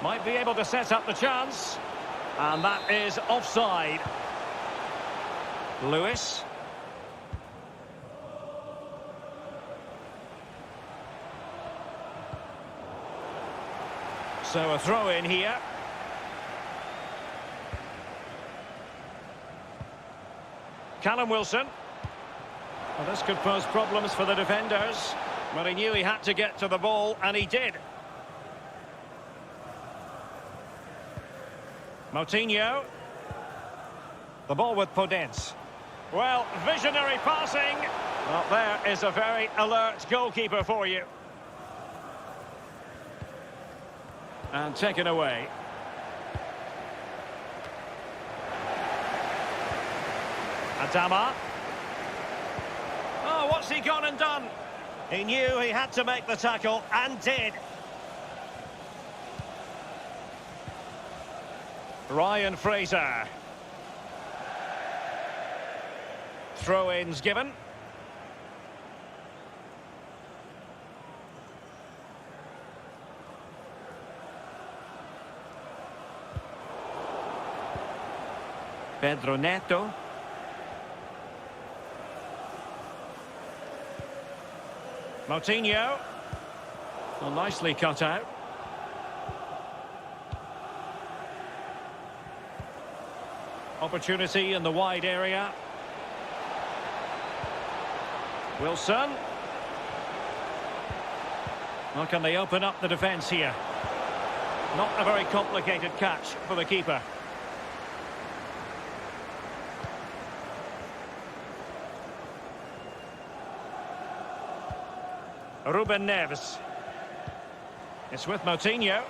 Might be able to set up the chance. And that is offside. Lewis. So a throw in here. Callum Wilson. Well, this could pose problems for the defenders. But he knew he had to get to the ball, and he did. Moutinho. The ball with Podence. Well, visionary passing. Well, there is a very alert goalkeeper for you. And taken away. Adama. Oh, what's he gone and done? He knew he had to make the tackle, and did. Ryan Fraser. Throw-ins given. Pedro Neto. Moutinho. Well, nicely cut out. Opportunity in the wide area. Wilson. Well, can they open up the defence here? Not a very complicated catch for the keeper. Ruben Neves. It's with Moutinho.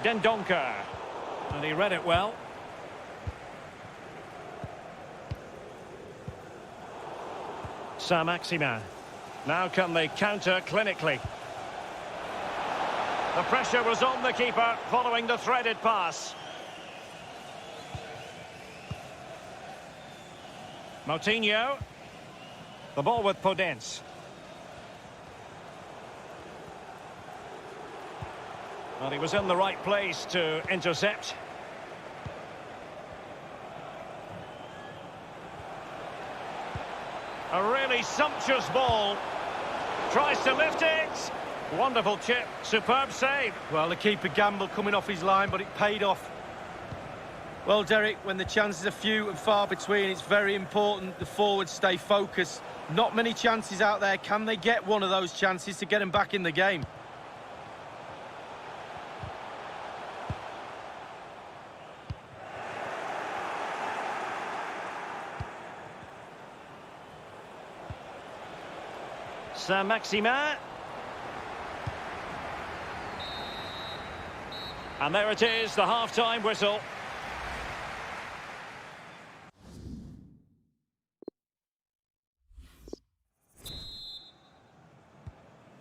Dendoncker. And he read it well. Saint-Maximin. Now can they counter clinically? The pressure was on the keeper following the threaded pass. Moutinho. The ball with Podence. Well, he was in the right place to intercept. A really sumptuous ball. Tries to lift it. Wonderful chip. Superb save. Well, the keeper gambled coming off his line, but it paid off. Well, Derek, when the chances are few and far between, it's very important the forwards stay focused. Not many chances out there. Can they get one of those chances to get them back in the game? Saint-Maximin. And there it is, the half-time whistle.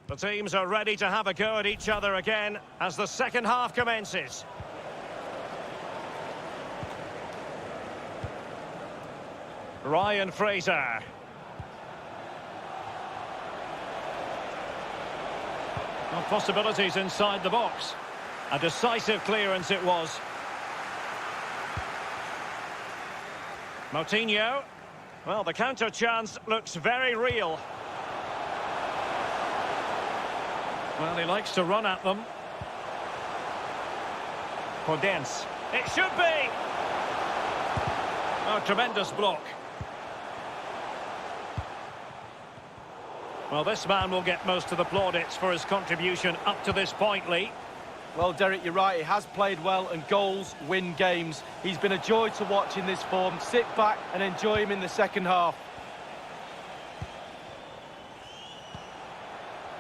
The teams are ready to have a go at each other again as the second half commences. Ryan Fraser. Well, possibilities inside the box. A decisive clearance it was. Moutinho. Well, the counter chance looks very real. Well, he likes to run at them. Podence. It should be! Oh, tremendous block. Well, this man will get most of the plaudits for his contribution up to this point, Lee. Well, Derek, you're right. He has played well, and goals win games. He's been a joy to watch in this form. Sit back and enjoy him in the second half.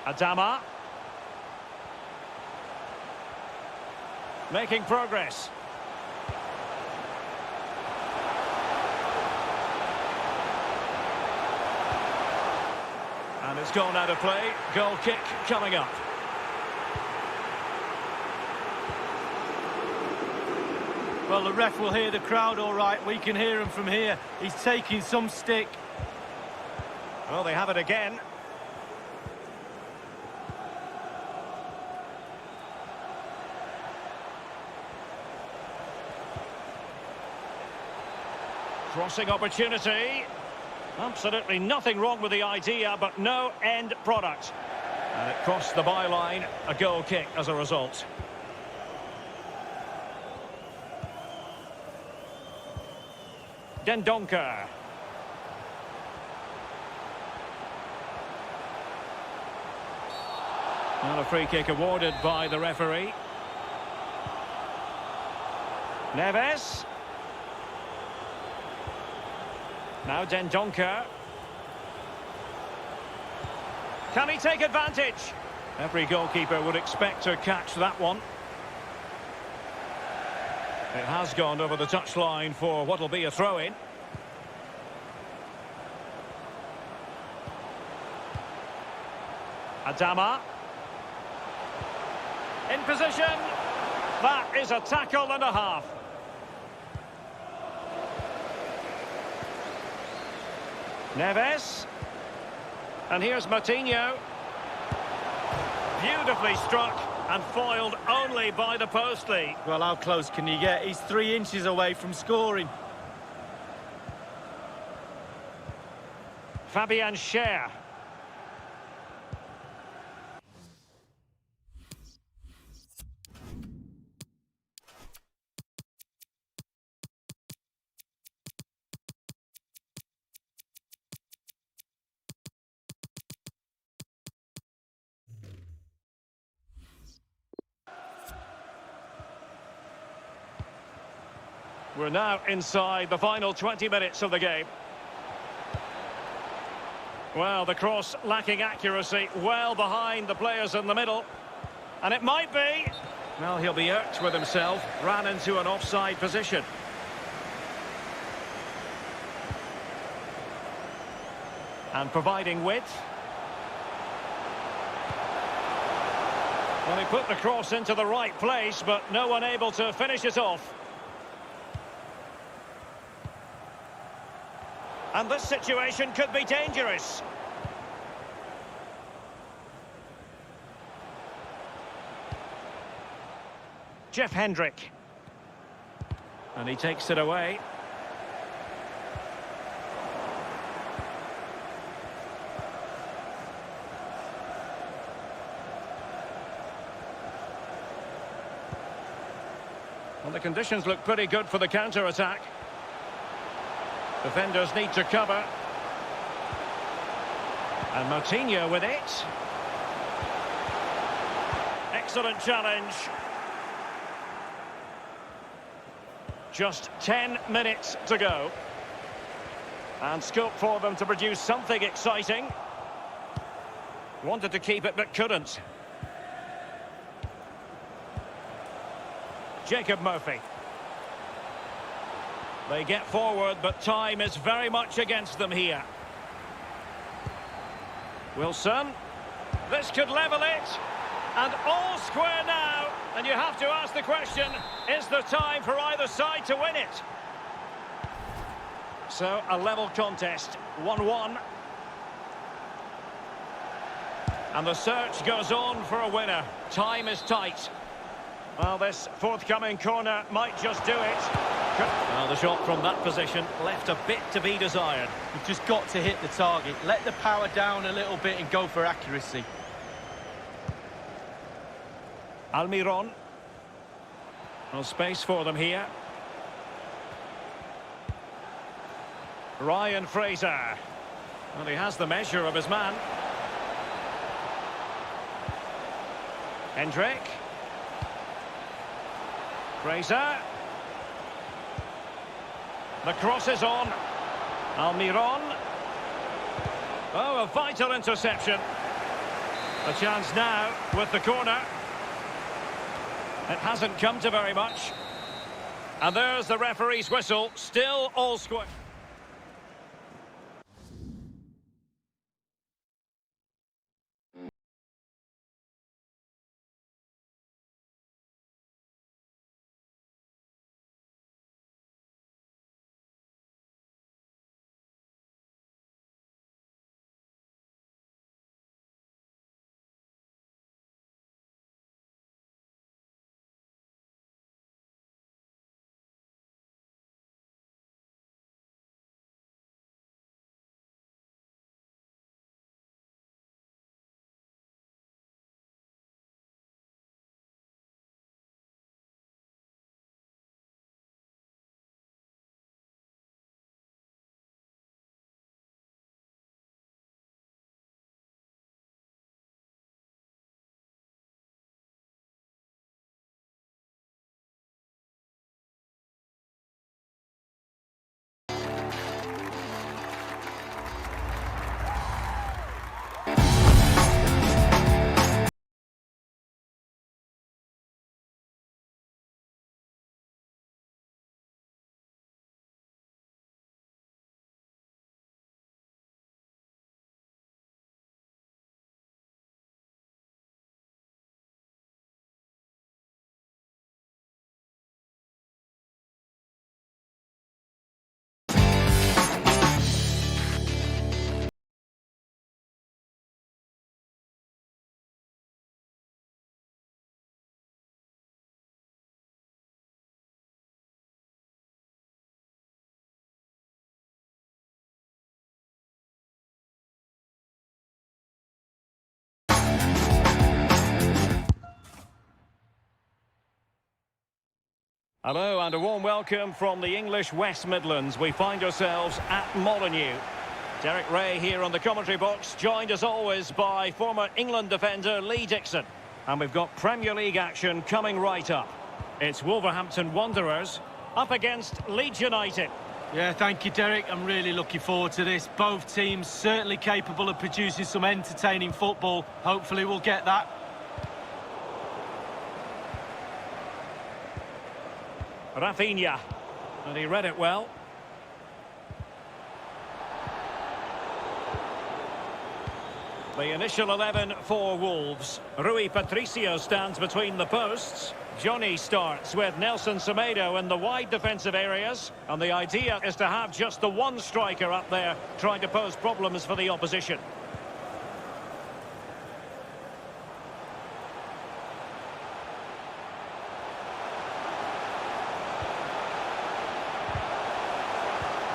Adama. Making progress. And it's gone out of play. Goal kick coming up. Well, the ref will hear the crowd all right. We can hear him from here. He's taking some stick. Well, they have it again. Crossing opportunity. Absolutely nothing wrong with the idea, but no end product. And it crossed the byline, a goal kick as a result. Dendoncker. And a free kick awarded by the referee. Neves. Now Dendoncker. Can he take advantage? Every goalkeeper would expect to catch that one. It has gone over the touchline for what will be a throw-in. Adama. In position. That is a tackle and a half. Neves. And here's Moutinho. Beautifully struck and foiled only by the post lead. Well, how close can you get? He's 3 inches away from scoring. Fabian Schär. We're now inside the final 20 minutes of the game. Well, the cross lacking accuracy, well behind the players in the middle. And it might be. Well, he'll be irked with himself. Ran into an offside position. And providing width. Well, he put the cross into the right place, but no one able to finish it off. And this situation could be dangerous. Jeff Hendrick. And he takes it away. Well, the conditions look pretty good for the counter-attack. Defenders need to cover. And Moutinho with it. Excellent challenge. Just 10 minutes to go. And scope for them to produce something exciting. Wanted to keep it but couldn't. Jacob Murphy. They get forward, but time is very much against them here. Wilson. This could level it. And all square now. And you have to ask the question, is there time for either side to win it? So, a level contest, 1-1. And the search goes on for a winner. Time is tight. Well, this forthcoming corner might just do it. Well, the shot from that position left a bit to be desired. You've just got to hit the target. Let the power down a little bit and go for accuracy. Almiron. No space for them here. Ryan Fraser. Well, he has the measure of his man. Hendrick. Fraser. The cross is on. Almiron. Oh, a vital interception. A chance now with the corner. It hasn't come to very much. And there's the referee's whistle. Still all square. Hello and a warm welcome from the English West Midlands. We find ourselves at Molineux. Derek Ray here on the commentary box, joined as always by former England defender Lee Dixon. And we've got Premier League action coming right up. It's Wolverhampton Wanderers up against Leeds United. Yeah, thank you, Derek. I'm really looking forward to this. Both teams certainly capable of producing some entertaining football. Hopefully we'll get that. Rafinha, and he read it well. The initial 11 for Wolves. Rui Patricio stands between the posts. Johnny starts with Nelson Semedo in the wide defensive areas. And the idea is to have just the one striker up there trying to pose problems for the opposition.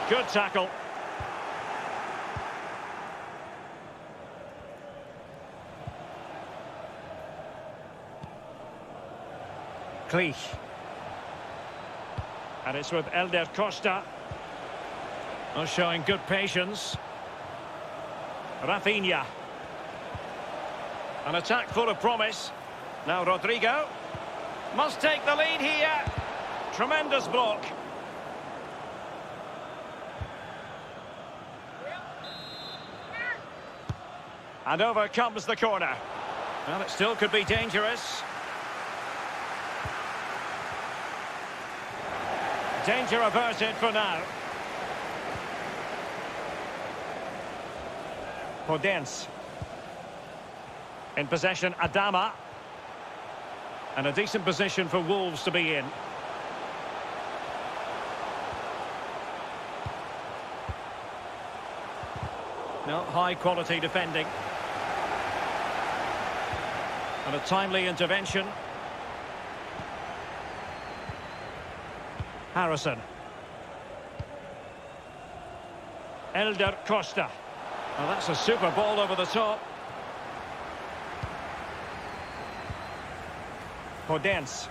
Good tackle. Cleach. And it's with Elder Costa. Showing good patience. Rafinha. An attack full of promise. Now Rodrigo. Must take the lead here. Tremendous block. And over comes the corner. Well, it still could be dangerous. Danger averted for now. Podence. In possession, Adama. And a decent position for Wolves to be in. No, high quality defending. And a timely intervention. Harrison. Elder Costa. Well, that's a super ball over the top. Podence.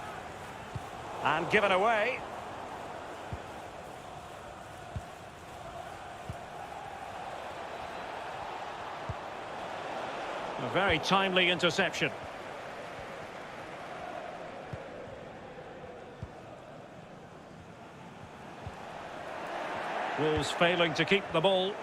And given away. A very timely interception. Wolves failing to keep the ball.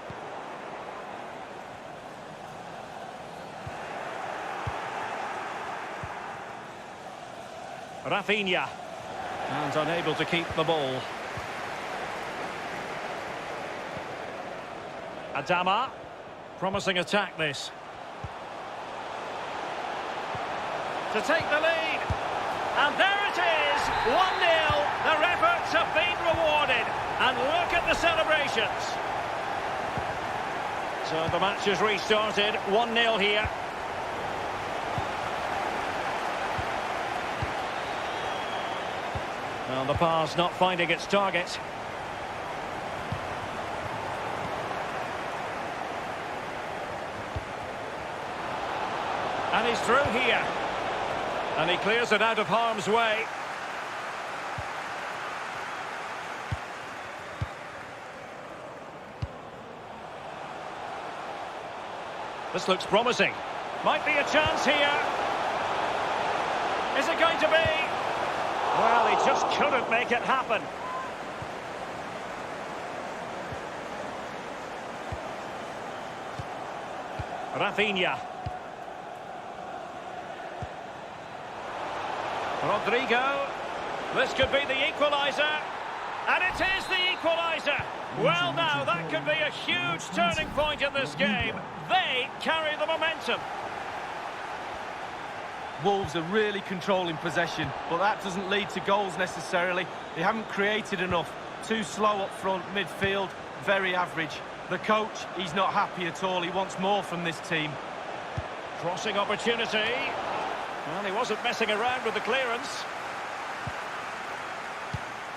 Rafinha. And unable to keep the ball. Adama. Promising attack this. To take the lead. And there it is. 1-0. Their efforts have been rewarded. And look at the celebrations. So the match has restarted. 1-0 here. Well, the pass not finding its target. And he's through here. And he clears it out of harm's way. This looks promising. Might be a chance here. Is it going to be? Well, he just couldn't make it happen. Rafinha. Rodrigo. This could be the equaliser. And it is the equaliser. Well, now, that could be a huge turning point in this game. They carry the momentum. Wolves are really controlling possession, but that doesn't lead to goals necessarily. They haven't created enough. Too slow up front, midfield, very average. The coach, he's not happy at all. He wants more from this team. Crossing opportunity. Well, he wasn't messing around with the clearance.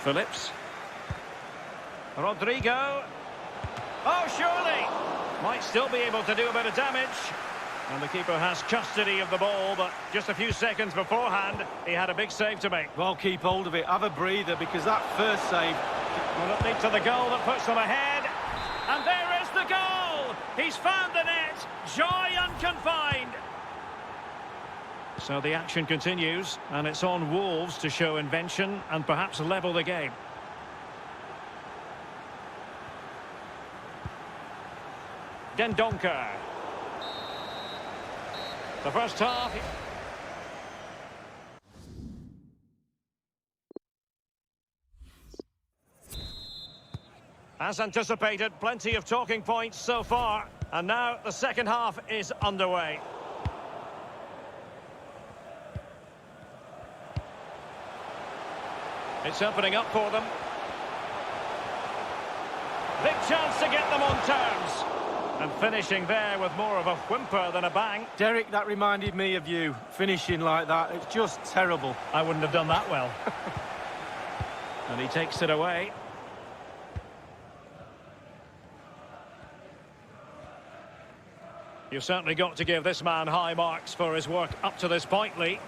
Phillips. Rodrigo. Oh, surely. Might still be able to do a bit of damage. And the keeper has custody of the ball, but just a few seconds beforehand, he had a big save to make. Well, keep hold of it. Have a breather, because that first save... Will it lead to the goal that puts them ahead? And there is the goal! He's found the net! Joy unconfined! So the action continues, and it's on Wolves to show invention and perhaps level the game. Dendoncker. The first half. As anticipated, plenty of talking points so far. And now the second half is underway. It's opening up for them. Big chance to get them on terms. And finishing there with more of a whimper than a bang. Derek, that reminded me of you, finishing like that. It's just terrible. I wouldn't have done that well. And he takes it away. You've certainly got to give this man high marks for his work up to this point, Lee.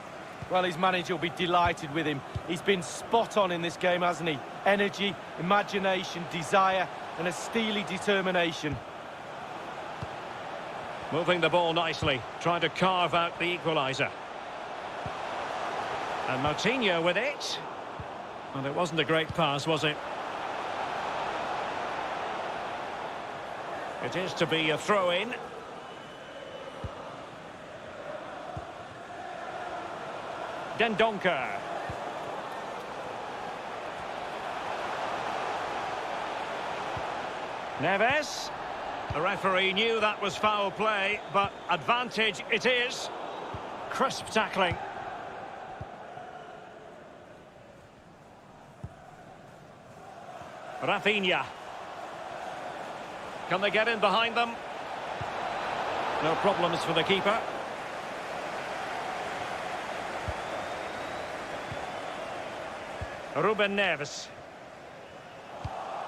Well, his manager will be delighted with him. He's been spot on in this game, hasn't he? Energy, imagination, desire, and a steely determination. Moving the ball nicely, trying to carve out the equalizer. And Moutinho with it. And it wasn't a great pass, was it? It is to be a throw-in. Dendoncker. Neves. The referee knew that was foul play, but advantage it is. Crisp tackling. Rafinha. Can they get in behind them? No problems for the keeper. Ruben Neves.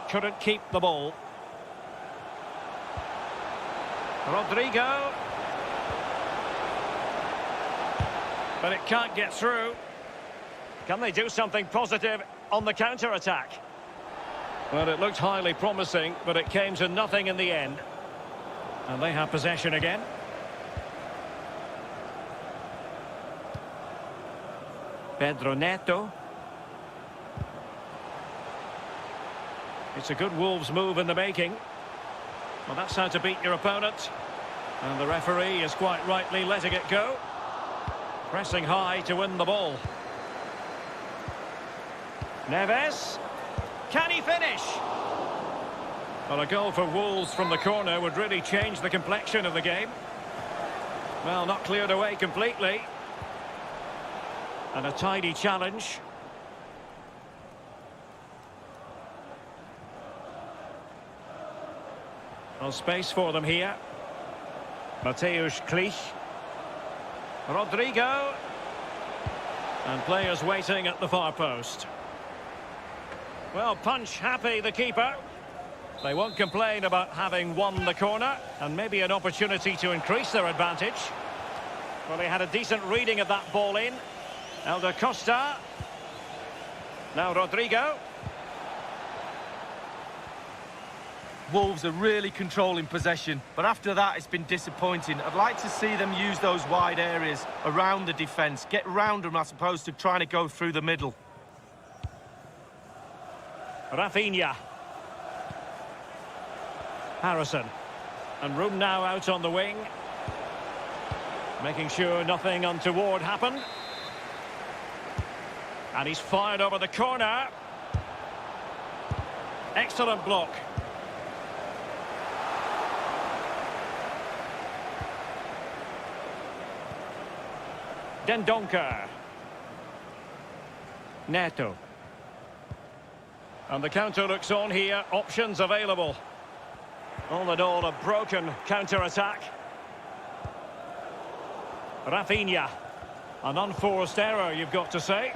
Couldn't keep the ball. Rodrigo. But it can't get through. Can they do something positive on the counter-attack? Well, it looked highly promising, but it came to nothing in the end. And they have possession again. Pedro Neto. It's a good Wolves move in the making. Well, that's how to beat your opponent. And the referee is quite rightly letting it go. Pressing high to win the ball. Neves. Can he finish? Well, a goal for Wolves from the corner would really change the complexion of the game. Well, not cleared away completely. And a tidy challenge. Well, space for them here. Mateusz Klich. Rodrigo. And players waiting at the far post. Well, punch happy, the keeper. They won't complain about having won the corner, and maybe an opportunity to increase their advantage. Well, he had a decent reading of that ball in. Elder Costa. Now Rodrigo. Wolves are really controlling possession, but after that it's been disappointing. I'd like to see them use those wide areas around the defence, get round them as opposed to trying to go through the middle. Rafinha. Harrison. And room now out on the wing. Making sure nothing untoward happened. And he's fired over the corner. Excellent block. Dendoncker. Neto. And the counter looks on here. Options available. All in all, a broken counter-attack. Rafinha. An unforced error, you've got to say.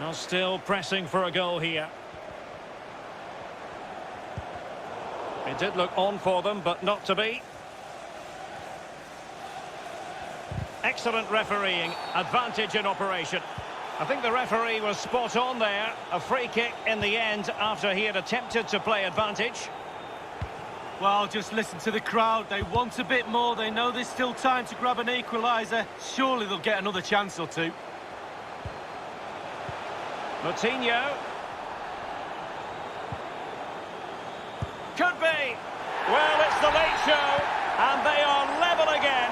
Now still pressing for a goal here. It did look on for them, but not to be. Excellent refereeing, advantage in operation. I think the referee was spot on there. A free kick in the end after he had attempted to play advantage. Well, just listen to the crowd. They want a bit more. They know there's still time to grab an equalizer. Surely they'll get another chance or two. Moutinho. Could be. Well, it's the late show, and they are level again.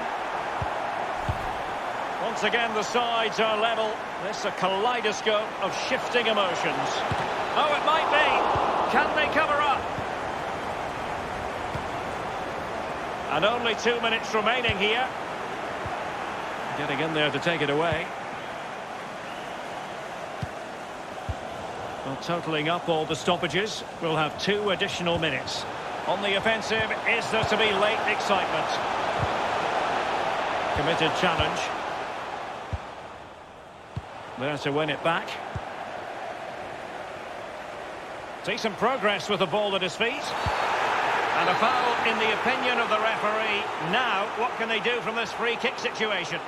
Once again, the sides are level. This is a kaleidoscope of shifting emotions. Oh, it might be. Can they cover up? And only 2 minutes remaining here. Getting in there to take it away. Well, totalling up all the stoppages, we'll have 2 additional minutes. On the offensive, is there to be late excitement? Committed challenge. There to win it back. Decent progress with the ball at his feet. And a foul in the opinion of the referee. Now, what can they do from this free kick situation?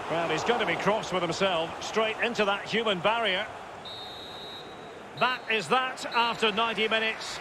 Well, he's going to be cross with himself, straight into that human barrier. That is that after 90 minutes.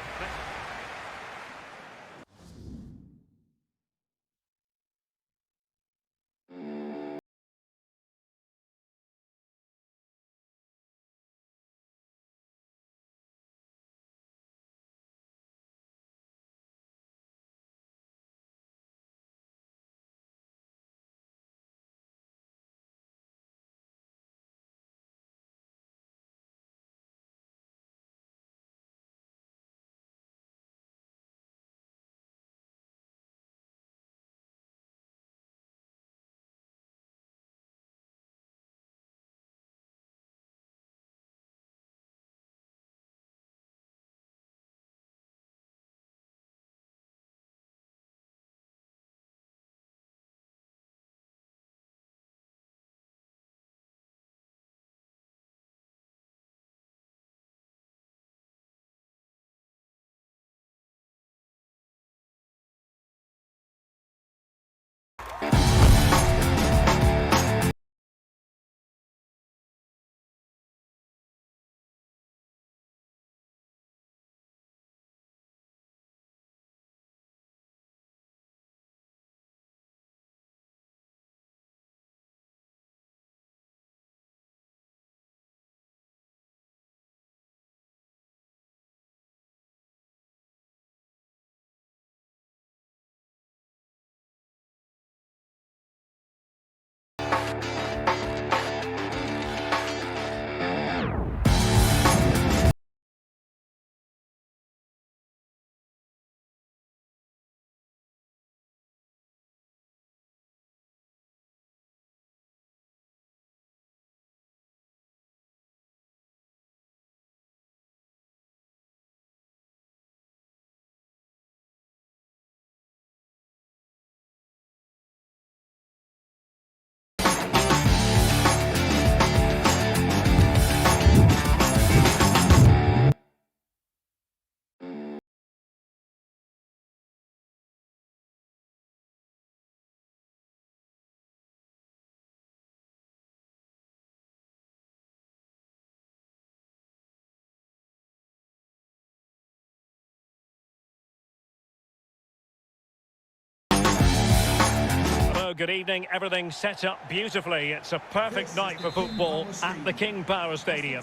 Good evening. Everything set up beautifully. It's a perfect night for football at the King Power Stadium.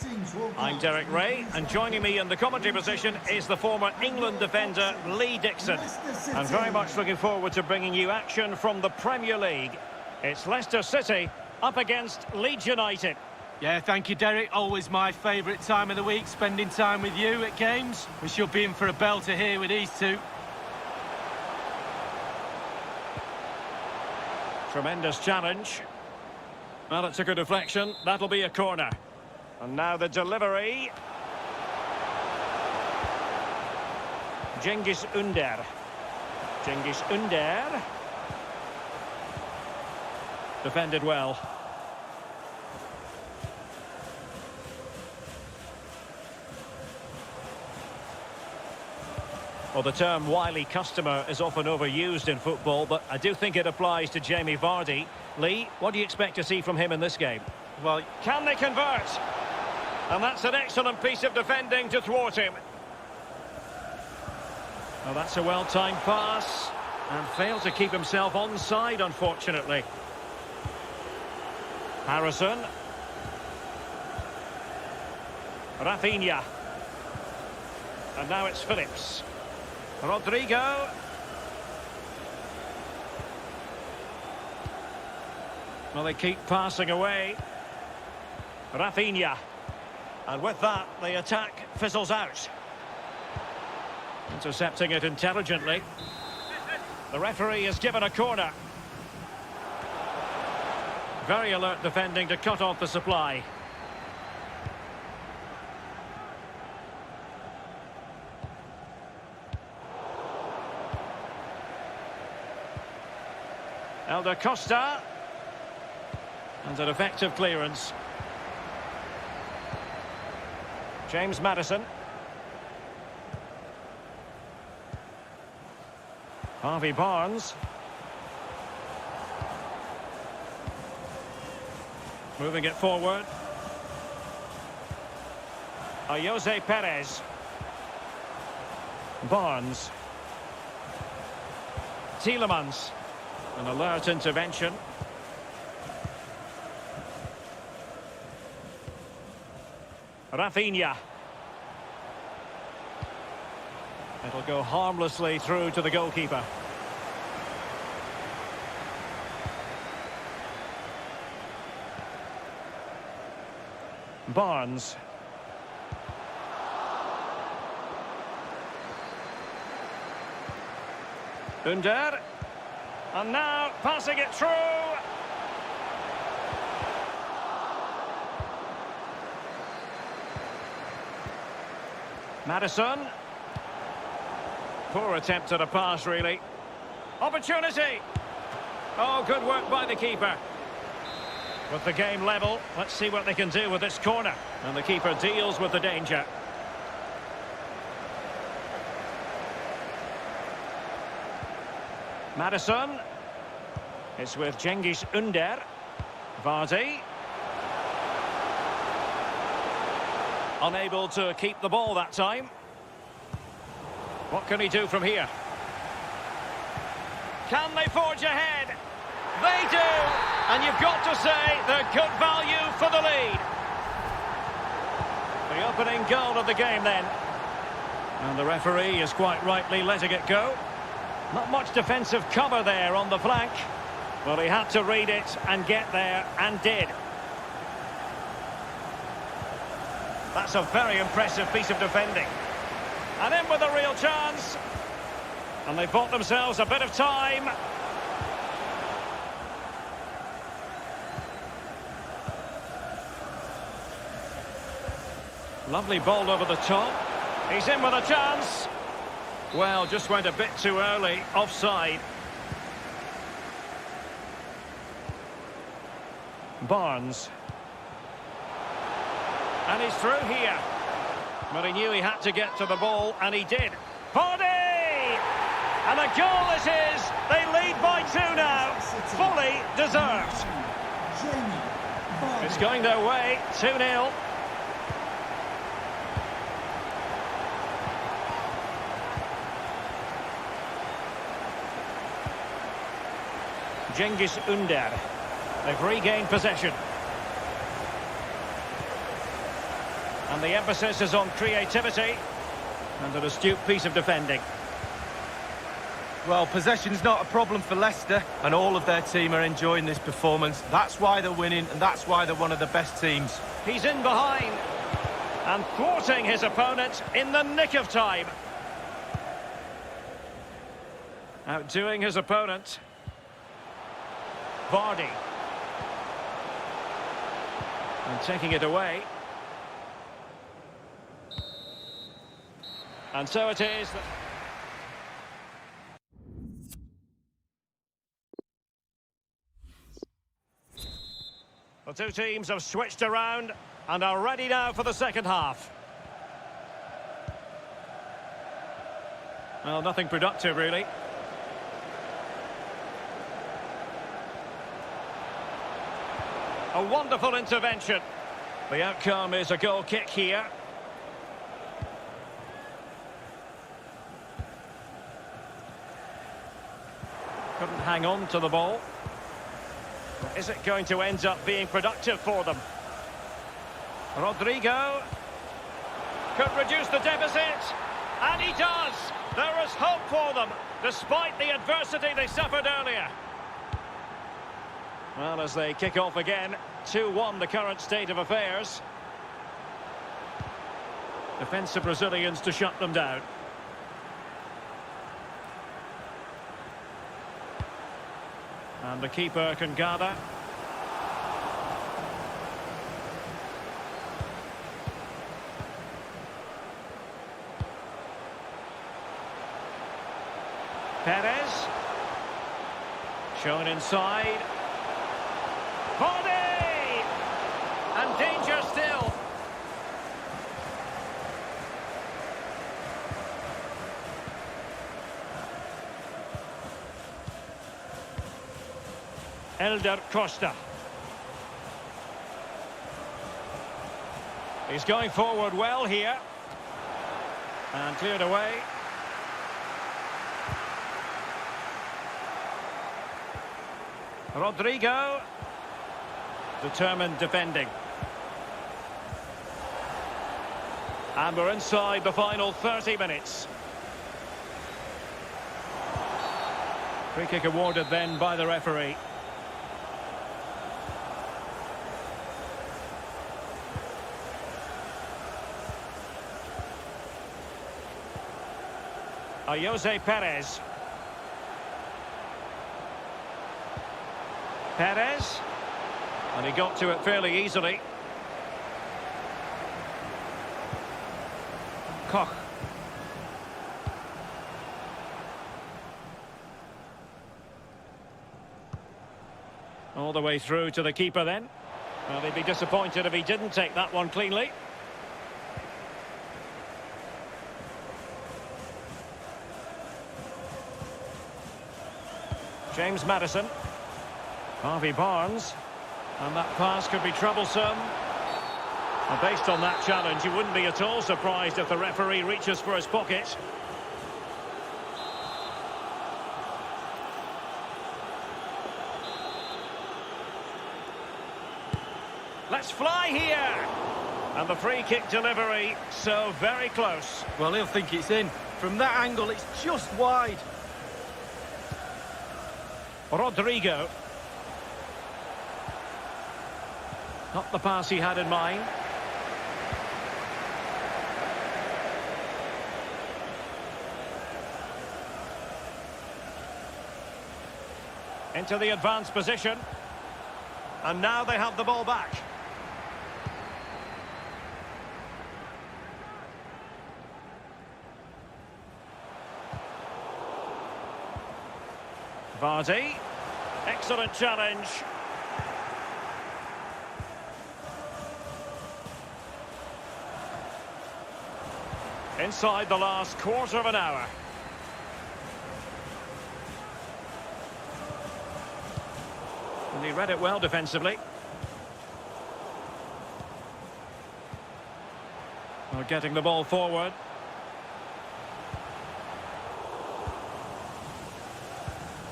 I'm Derek Ray, and joining me in the commentary position is the former England defender Lee Dixon. I'm very much looking forward to bringing you action from the Premier League. It's Leicester City up against Leeds United. Yeah, thank you, Derek. Always my favourite time of the week, spending time with you at games. We should be in for a belter here with these two. Tremendous challenge. Well, it took a deflection. That'll be a corner. And now the delivery. Cengiz Ünder. Cengiz Ünder. Defended well. Well, the term wily customer is often overused in football, but I do think it applies to Jamie Vardy. Lee, what do you expect to see from him in this game? Well, Can they convert? And that's an excellent piece of defending to thwart him. Well, that's a well-timed pass. And failed to keep himself onside, unfortunately. Harrison. Rafinha. And now it's Phillips. Rodrigo. Well, they keep passing away. Rafinha. And with that, the attack fizzles out. Intercepting it intelligently. The referee has given a corner. Very alert defending to cut off the supply. Elder Costa. And an effective clearance. James Maddison. Harvey Barnes. Moving it forward. Jose Perez. Barnes. Tielemans. An alert intervention. Rafinha. It'll go harmlessly through to the goalkeeper. Barnes. Under. And now passing it through. Maddison. Poor attempt at a pass, really. Opportunity. Oh, good work by the keeper. With the game level, let's see what they can do with this corner. And the keeper deals with the danger. Maddison. It's with Cengiz Under. Vardy. Unable to keep the ball that time. What can he do from here? Can they forge ahead? They do! And you've got to say they're good value for the lead. The opening goal of the game then. And the referee is quite rightly letting it go. Not much defensive cover there on the flank. Well, he had to read it and get there, and did. That's a very impressive piece of defending. And in with a real chance. And they bought themselves a bit of time. Lovely ball over the top. He's in with a chance. Well, just went a bit too early. Offside. Barnes. And he's through here. But he knew he had to get to the ball, and he did. Vardy! And a goal it is. They lead by 2 now. Fully deserved. It's going their way. 2-0. Cengiz Under. They've regained possession. And the emphasis is on creativity and an astute piece of defending. Well, possession's not a problem for Leicester, and all of their team are enjoying this performance. That's why they're winning, and that's why they're one of the best teams. He's in behind and thwarting his opponent in the nick of time. Outdoing his opponent. Vardy. And taking it away. And so it is. The two teams have switched around and are ready now for the second half. Well, nothing productive, really. A wonderful intervention. The outcome is a goal kick here. Couldn't hang on to the ball. Is it going to end up being productive for them? Rodrigo could reduce the deficit, and he does. There is hope for them, despite the adversity they suffered earlier. Well, as they kick off again, 2-1 the current state of affairs. Defensive Brazilians to shut them down. And the keeper can gather. Perez. Shown inside. Body! And danger still. Elder Costa. He's going forward well here. And cleared away. Rodrigo. Determined defending. And we're inside the final 30 minutes. Free kick awarded then by the referee. Jose Perez. Perez. And he got to it fairly easily. Koch. All the way through to the keeper then. Well, they'd be disappointed if he didn't take that one cleanly. James Maddison. Harvey Barnes. And that pass could be troublesome. And based on that challenge, you wouldn't be at all surprised if the referee reaches for his pocket. Let's fly here! And the free kick delivery, so very close. Well, he'll think it's in. From that angle, it's just wide. Rodrigo. Not the pass he had in mind. Into the advanced position. And now they have the ball back. Vardy. Excellent challenge. Inside the last quarter of an hour. And he read it well defensively. Well, getting the ball forward.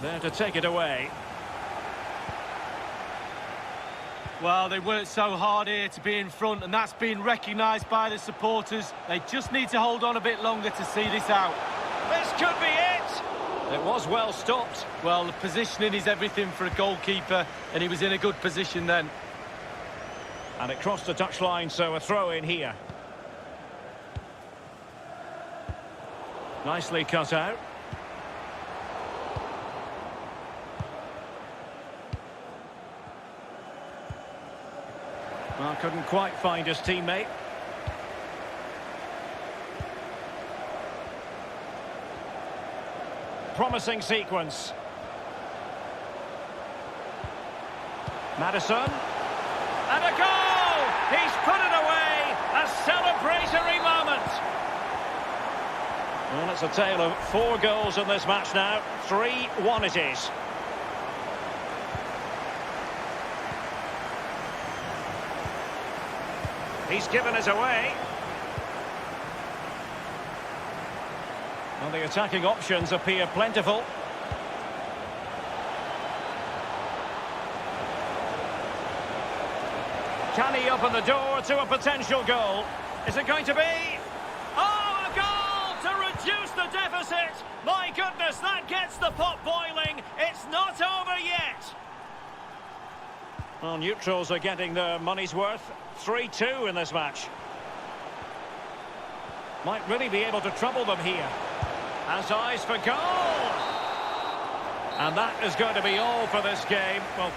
There to take it away. Well, they worked so hard here to be in front, and that's been recognised by the supporters. They just need to hold on a bit longer to see this out. This could be it! It was well stopped. Well, the positioning is everything for a goalkeeper, and he was in a good position then. And it crossed the touchline, so a throw in here. Nicely cut out. Well, couldn't quite find his teammate. Promising sequence. Maddison. And a goal! He's put it away! A celebratory moment! Well, it's a tale of 4 goals in this match now. 3-1 it is. He's given it away. Well, the attacking options appear plentiful. Can he open the door to a potential goal? Is it going to be? Oh, a goal to reduce the deficit! My goodness, that gets the pot boiling. It's not over yet. Well, neutrals are getting their money's worth. 3-2 in this match. Might really be able to trouble them here. Has eyes for goal! And that is going to be all for this game. Well,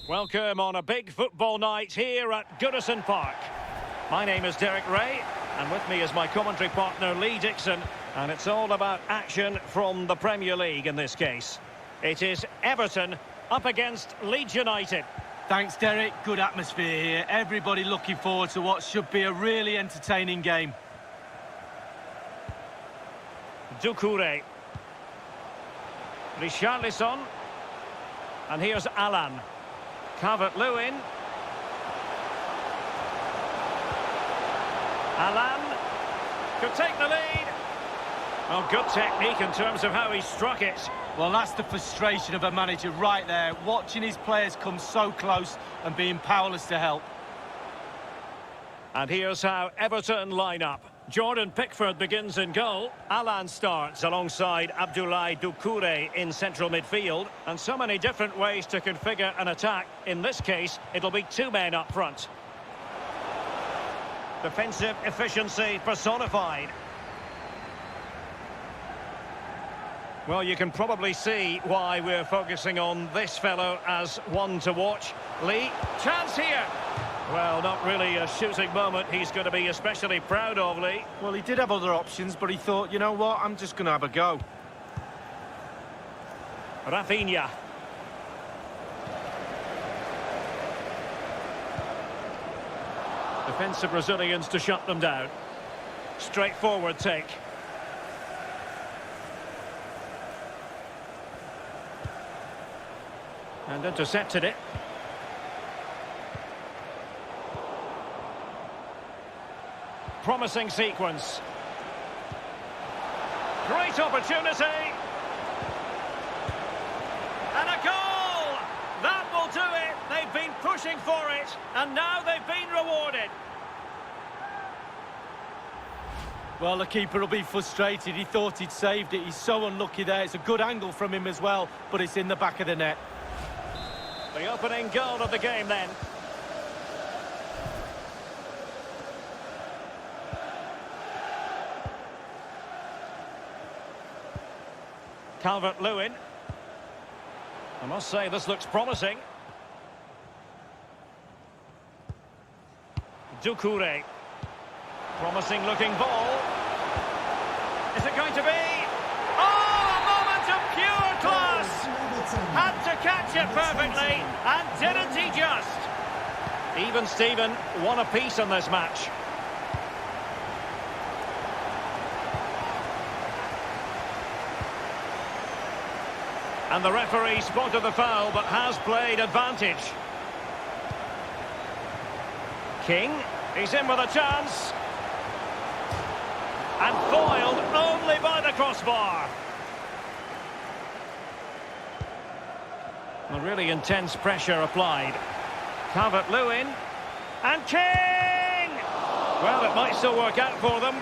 welcome on a big football night here at Goodison Park. My name is Derek Ray, and with me is my commentary partner Lee Dixon, and it's all about action from the Premier League in this case. It is Everton up against Leeds United. Thanks, Derek. Good atmosphere here. Everybody looking forward to what should be a really entertaining game. Doucouré. Richarlison. And here's Alan. Calvert-Lewin. Alan could take the lead. Oh, good technique in terms of how he struck it. Well, that's the frustration of a manager right there, watching his players come so close and being powerless to help. And here's how Everton line up. Jordan Pickford begins in goal. Alan starts alongside Abdoulaye Doucouré in central midfield. And so many different ways to configure an attack. In this case, it'll be 2 men up front. Defensive efficiency personified. Well, you can probably see why we're focusing on this fellow as one to watch. Lee, chance here. Well, not really a shooting moment he's going to be especially proud of, Lee. Well, he did have other options, but he thought, you know what, I'm just going to have a go. Rafinha. Defensive Brazilians to shut them down. Straightforward take. And intercepted it. Promising sequence. Great opportunity. And a goal! That will do it. They've been pushing for it, and now they've been rewarded. Well, the keeper will be frustrated. He thought he'd saved it. He's so unlucky there. It's a good angle from him as well, but it's in the back of the net. The opening goal of the game then. Calvert-Lewin. I must say, this looks promising. Doucouré. Promising looking ball. Is it going to be? Oh, a moment of pure class! Had to catch it perfectly, and didn't he just? Even Steven, one apiece in this match. And the referee spotted the foul, but has played advantage. King, he's in with a chance. And foiled only by the crossbar. A really intense pressure applied. Calvert-Lewin. And King! Well, it might still work out for them.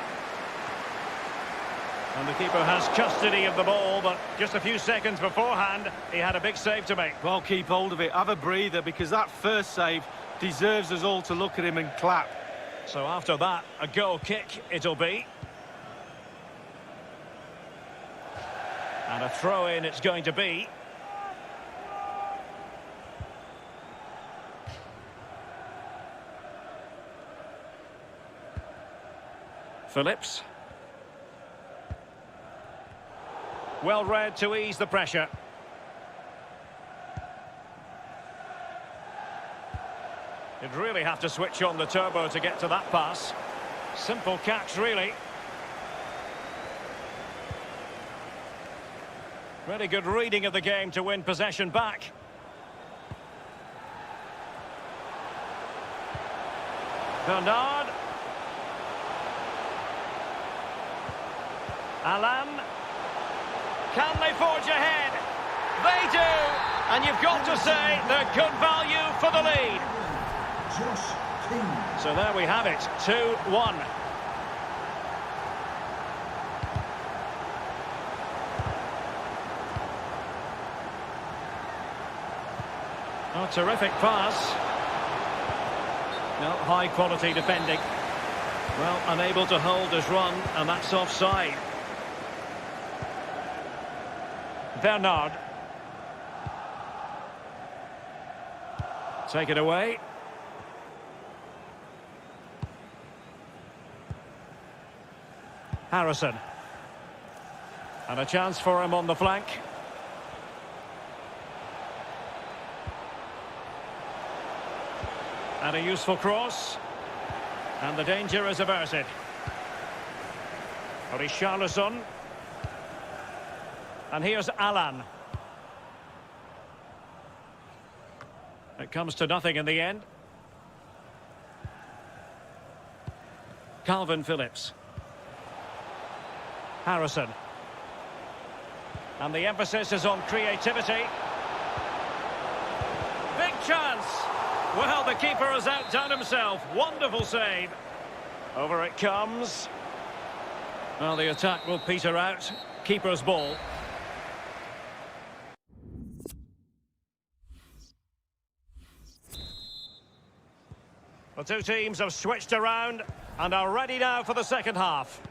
And the keeper has custody of the ball, but just a few seconds beforehand, he had a big save to make. Well, keep hold of it. Have a breather, because that first save deserves us all to look at him and clap. So after that, a goal kick it'll be. And a throw-in it's going to be. Phillips. Well read to ease the pressure. You'd really have to switch on the turbo to get to that pass. Simple catch, really. Really good reading of the game to win possession back. Bernard. Alan. Can they forge ahead? They do! And you've got to say they're good value for the lead. So there we have it, 2-1. Oh, terrific pass. No, high quality defending. Well, unable to hold his run, and that's offside. Bernard. Take it away. Harrison. And a chance for him on the flank. And a useful cross. And the danger is averted. Richarlison. And here's Alan. It comes to nothing in the end. Calvin Phillips. Harrison. And the emphasis is on creativity. Big chance. Well, the keeper has outdone himself. Wonderful save. Over it comes. Well, the attack will peter out. Keeper's ball. The two teams have switched around and are ready now for the second half.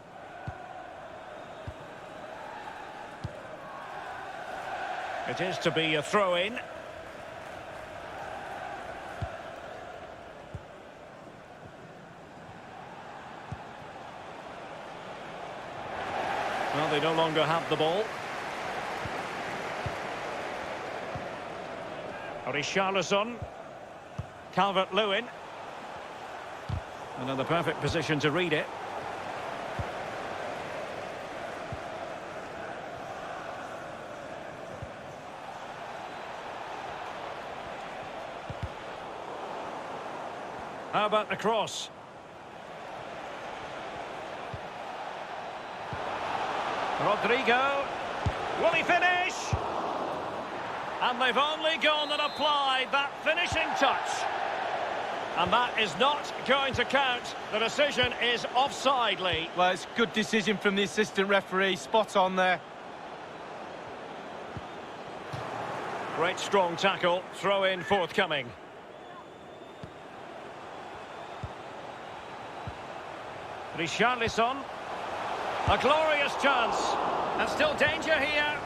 It is to be a throw-in. Well, they no longer have the ball. Richarlison. Calvert-Lewin. And in the perfect position to read it. How about the cross? Rodrigo. Will he finish? And they've only gone and applied that finishing touch. And that is not going to count. The decision is offside, Lee. Well, it's a good decision from the assistant referee. Spot on there. Great strong tackle. Throw in forthcoming. Richarlison. A glorious chance. And still danger here.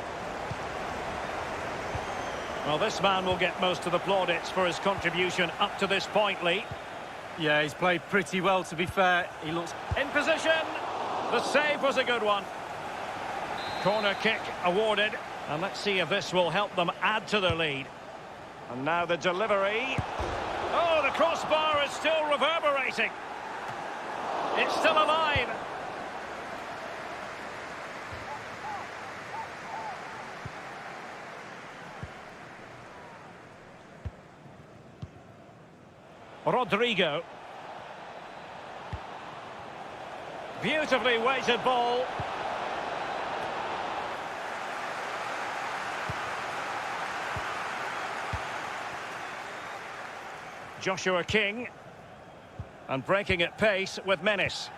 Well, this man will get most of the plaudits for his contribution up to this point, Lee. Yeah, he's played pretty well, to be fair. He looks in position. The save was a good one. Corner kick awarded. And let's see if this will help them add to their lead. And now the delivery. Oh, the crossbar is still reverberating. It's still alive. Rodrigo. Beautifully weighted ball. Joshua King. And breaking at pace with menace.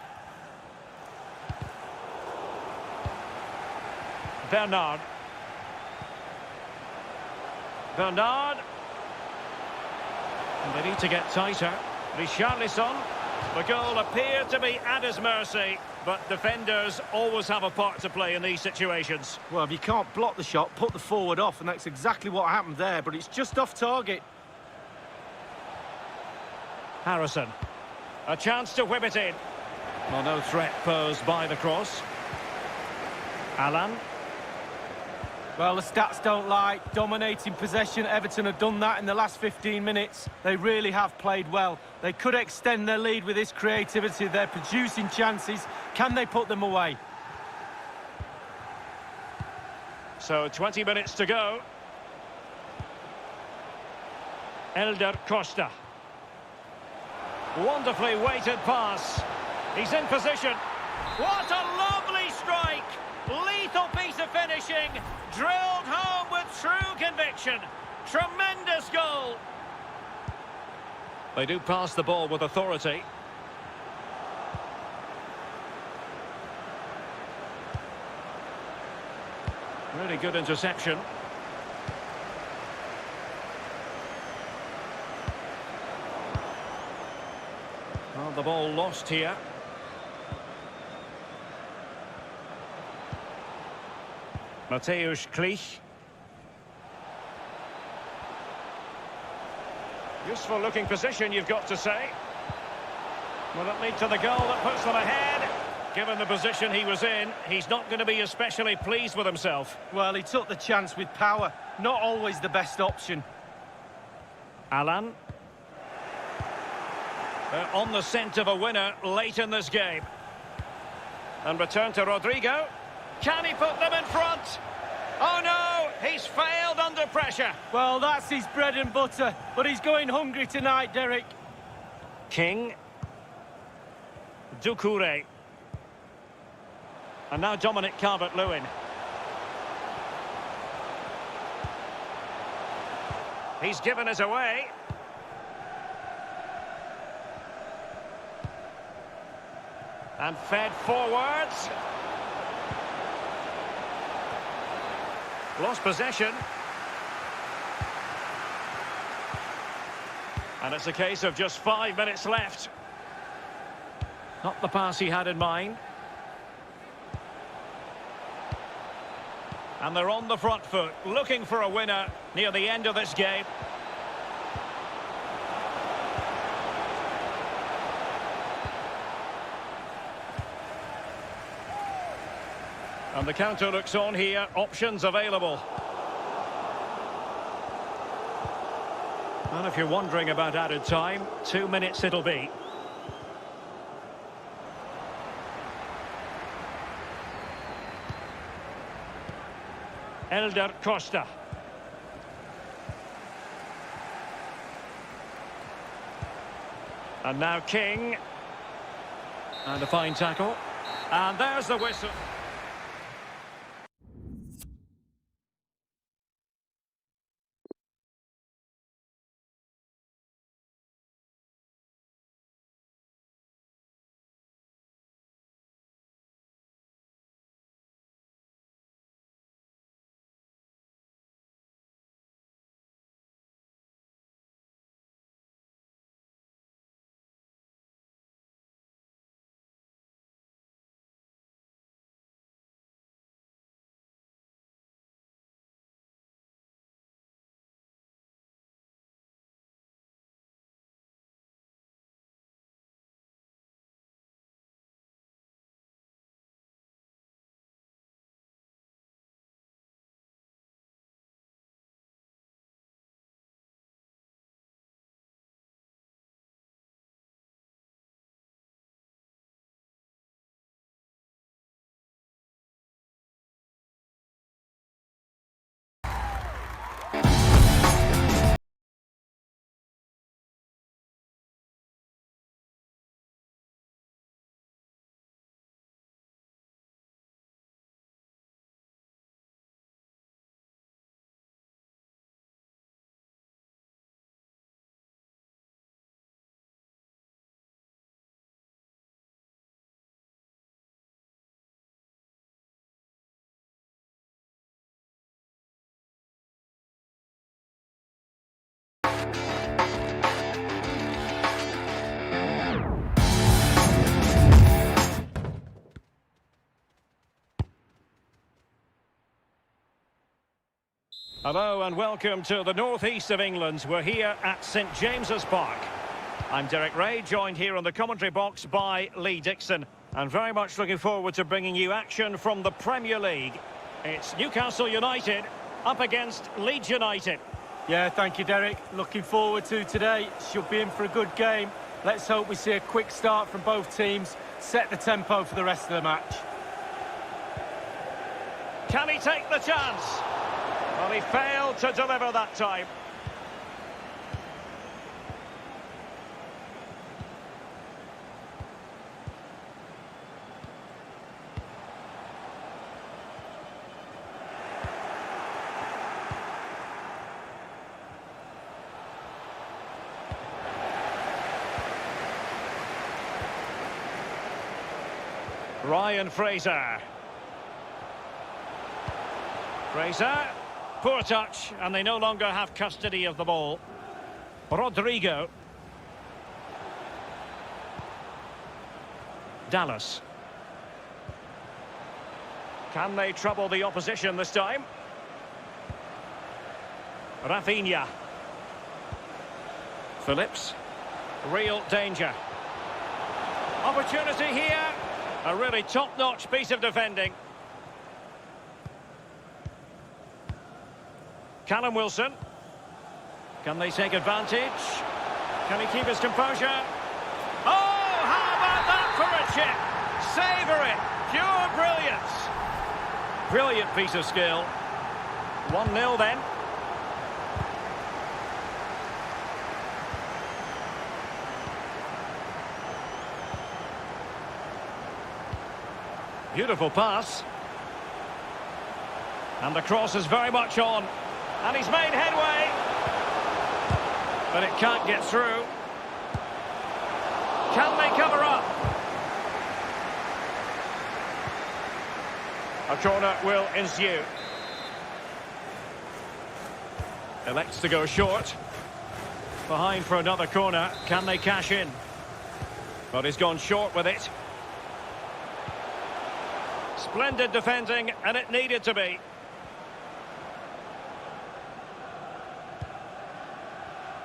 Bernard. Bernard. And they need to get tighter. Richarlison. The goal appeared to be at his mercy, but defenders always have a part to play in these situations. Well, if you can't block the shot, put the forward off, and that's exactly what happened there, but it's just off target. Harrison. A chance to whip it in. Well, no threat posed by the cross. Alan. Well, the stats don't lie. Dominating possession. Everton have done that in the last 15 minutes. They really have played well. They could extend their lead with this creativity. They're producing chances. Can they put them away? So 20 minutes to go. Elder Costa. Wonderfully weighted pass. He's in position. What a lovely strike! Lethal piece of finishing. Drilled home with true conviction. Tremendous goal. They do pass the ball with authority. Really good interception. Well, the ball lost here. Mateusz Klich. Useful looking position, you've got to say. Will it lead to the goal that puts them ahead? Given the position he was in, he's not going to be especially pleased with himself. Well, he took the chance with power. Not always the best option. Alan. They're on the scent of a winner late in this game. And return to Rodrigo. Can he put them in front? Oh no, he's failed under pressure. Well, that's his bread and butter, but he's going hungry tonight, Derek. King. Doucouré. And now Dominic Calvert-Lewin. He's given it away. And fed forwards. Lost possession. And it's a case of just 5 minutes left. Not the pass he had in mind. And they're on the front foot, looking for a winner near the end of this game. And the counter looks on here, options available. And if you're wondering about added time, 2 minutes it'll be. Elder Costa. And now King. And a fine tackle. And there's the whistle. Hello and welcome to the northeast of England. We're here at St James's Park. I'm Derek Ray, joined here on the commentary box by Lee Dixon. And very much looking forward to bringing you action from the Premier League. It's Newcastle United up against Leeds United. Yeah, thank you, Derek. Looking forward to today. Should be in for a good game. Let's hope we see a quick start from both teams. Set the tempo for the rest of the match. Can he take the chance? Well, he failed to deliver that time. Ryan Fraser. Poor touch, and they no longer have custody of the ball. Rodrigo. Dallas. Can they trouble the opposition this time? Rafinha. Phillips. Real danger. Opportunity here. A really top-notch piece of defending. Callum Wilson. Can they take advantage? Can he keep his composure? Oh, how about that for a chip? Savour it. Pure brilliance. Brilliant piece of skill. 1-0 then. Beautiful pass. And the cross is very much on. And he's made headway. But it can't get through. Can they cover up? A corner will ensue. Elects to go short. Behind for another corner. Can they cash in? But he's gone short with it. Splendid defending, and it needed to be.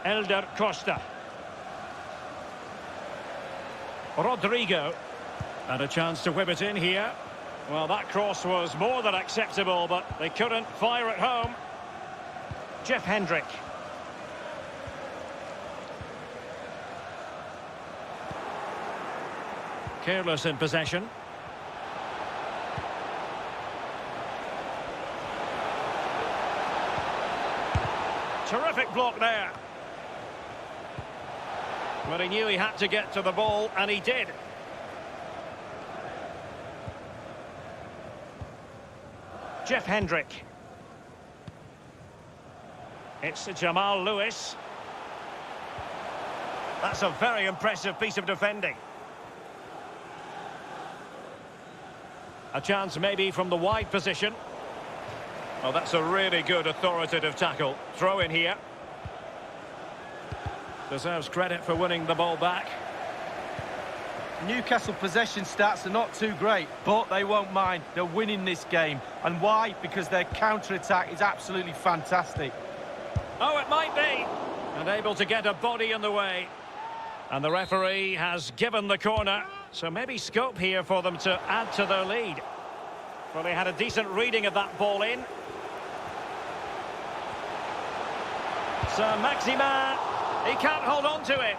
Elder Costa. Rodrigo. And a chance to whip it in here. Well, that cross was more than acceptable, but they couldn't fire it home. Jeff Hendrick. Careless in possession. Terrific block there. But he knew he had to get to the ball, and he did. Jeff Hendrick. It's Jamal Lewis. That's a very impressive piece of defending. A chance maybe from the wide position. Oh, that's a really good authoritative tackle. Throw in here. Deserves credit for winning the ball back. Newcastle possession stats are not too great, but they won't mind. They're winning this game. And why? Because their counter-attack is absolutely fantastic. Oh, it might be. And able to get a body in the way. And the referee has given the corner. So maybe scope here for them to add to their lead. Well, they had a decent reading of that ball in. So Maximin, he can't hold on to it.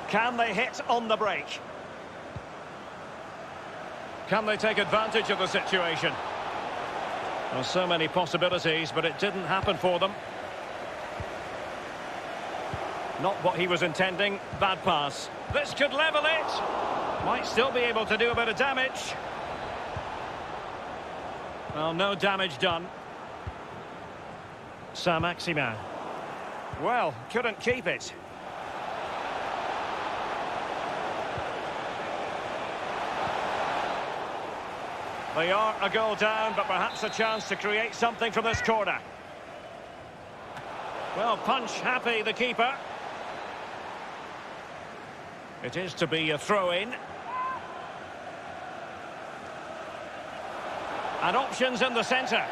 Can they hit on the break? Can they take advantage of the situation? Well, so many possibilities, but it didn't happen for them. Not what he was intending. Bad pass. This could level it. Might still be able to do a bit of damage. Well, no damage done. Maximin. Well, couldn't keep it. They are a goal down, but perhaps a chance to create something from this corner. Well, punch happy, the keeper. It is to be a throw-in. And options in the centre.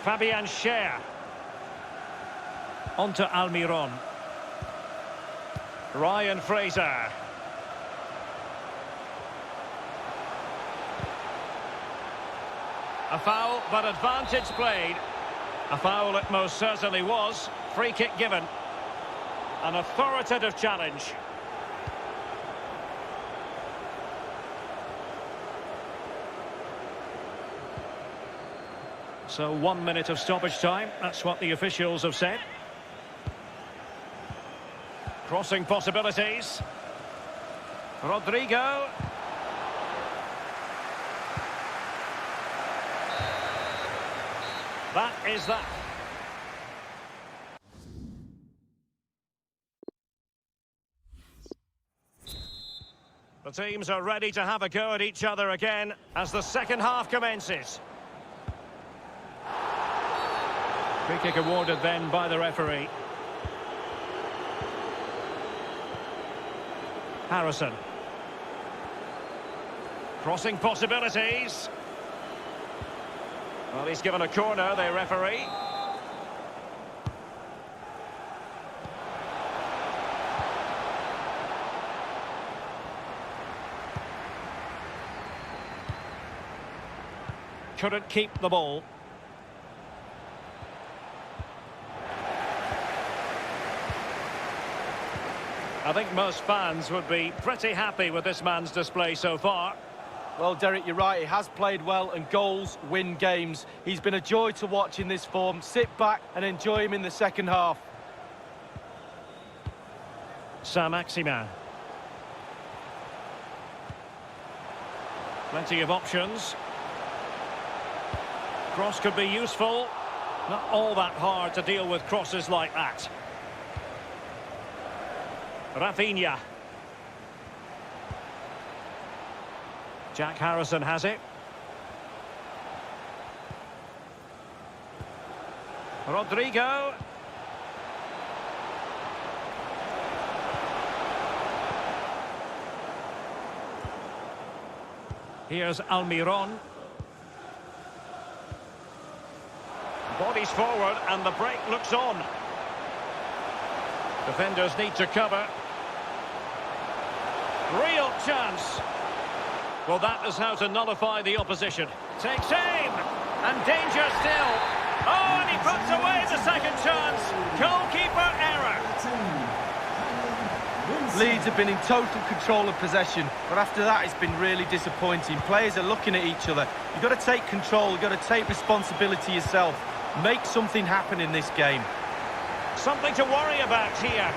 Fabian Schär. On to Almiron. Ryan Fraser. A foul, but advantage played. A foul it most certainly was. Free kick given. An authoritative challenge. So 1 minute of stoppage time. That's what the officials have said. Crossing possibilities. Rodrigo. That is that. The teams are ready to have a go at each other again as the second half commences. Free kick awarded then by the referee. Harrison. Crossing possibilities. Well, he's given a corner, the referee. Couldn't keep the ball. I think most fans would be pretty happy with this man's display so far. Well, Derek, you're right. He has played well, and goals win games. He's been a joy to watch in this form. Sit back and enjoy him in the second half. Maximin. Plenty of options. Cross could be useful. Not all that hard to deal with crosses like that. Rafinha. Jack Harrison has it. Rodrigo. Here's Almiron. Bodies forward and the break looks on. Defenders need to cover. Real chance. Well, that is how to nullify the opposition. Takes aim. And danger still. Oh, and he puts away the second chance. Goalkeeper error. Leeds have been in total control of possession, but after that it's been really disappointing. Players are looking at each other. You've got to take control, you've got to take responsibility yourself. Make something happen in this game. Something to worry about here.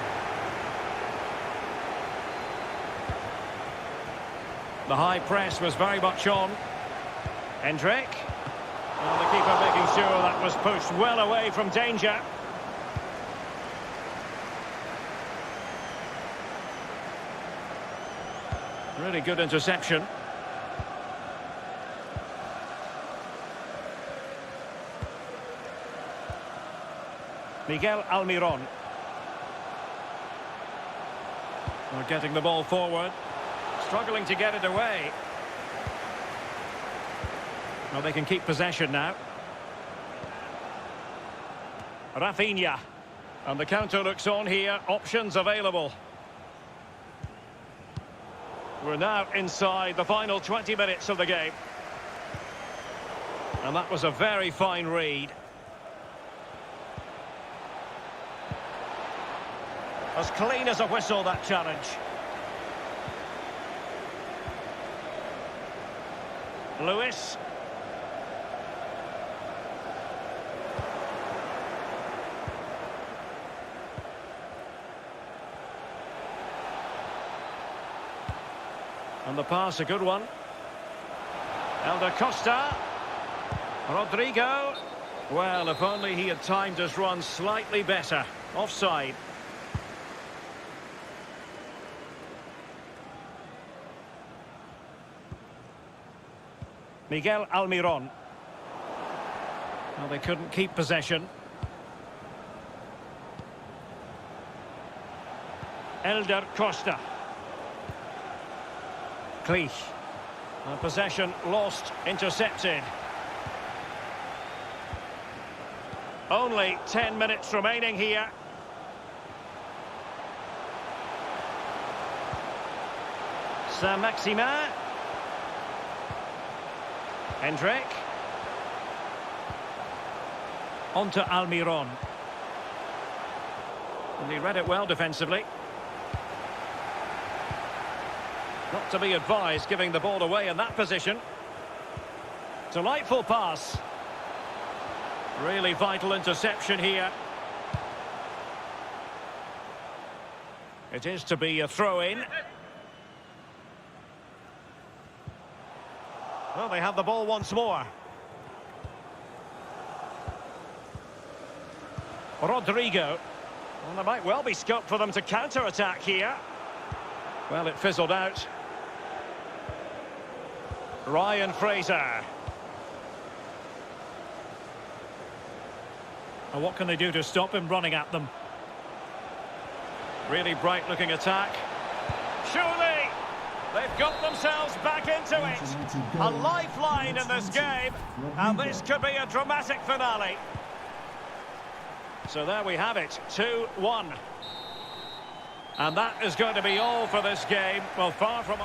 The high press was very much on. Hendrick. And the keeper making sure that was pushed well away from danger. Really good interception. Miguel Almiron. They're getting the ball forward. Struggling to get it away. Well, they can keep possession now. Rafinha. And the counter looks on here. Options available. We're now inside the final 20 minutes of the game. And that was a very fine read. As clean as a whistle, that challenge. Lewis. And the pass, a good one. Elder Costa. Rodrigo. Well, if only he had timed his run slightly better. Offside. Miguel Almiron. Well, they couldn't keep possession. Elder Costa. Cleach. Possession lost, intercepted. Only 10 minutes remaining here. Saint-Maximin. Hendrick. On to Almiron. And he read it well defensively. Not to be advised giving the ball away in that position. Delightful pass. Really vital interception here. It is to be a throw-in. Well, they have the ball once more. Rodrigo. Well, there might well be scope for them to counter-attack here. Well, it fizzled out. Ryan Fraser. And what can they do to stop him running at them? Really bright-looking attack. Surely! They've got themselves back into it. A lifeline in this game. And this could be a dramatic finale. So there we have it, 2-1. And that is going to be all for this game. Well, far from...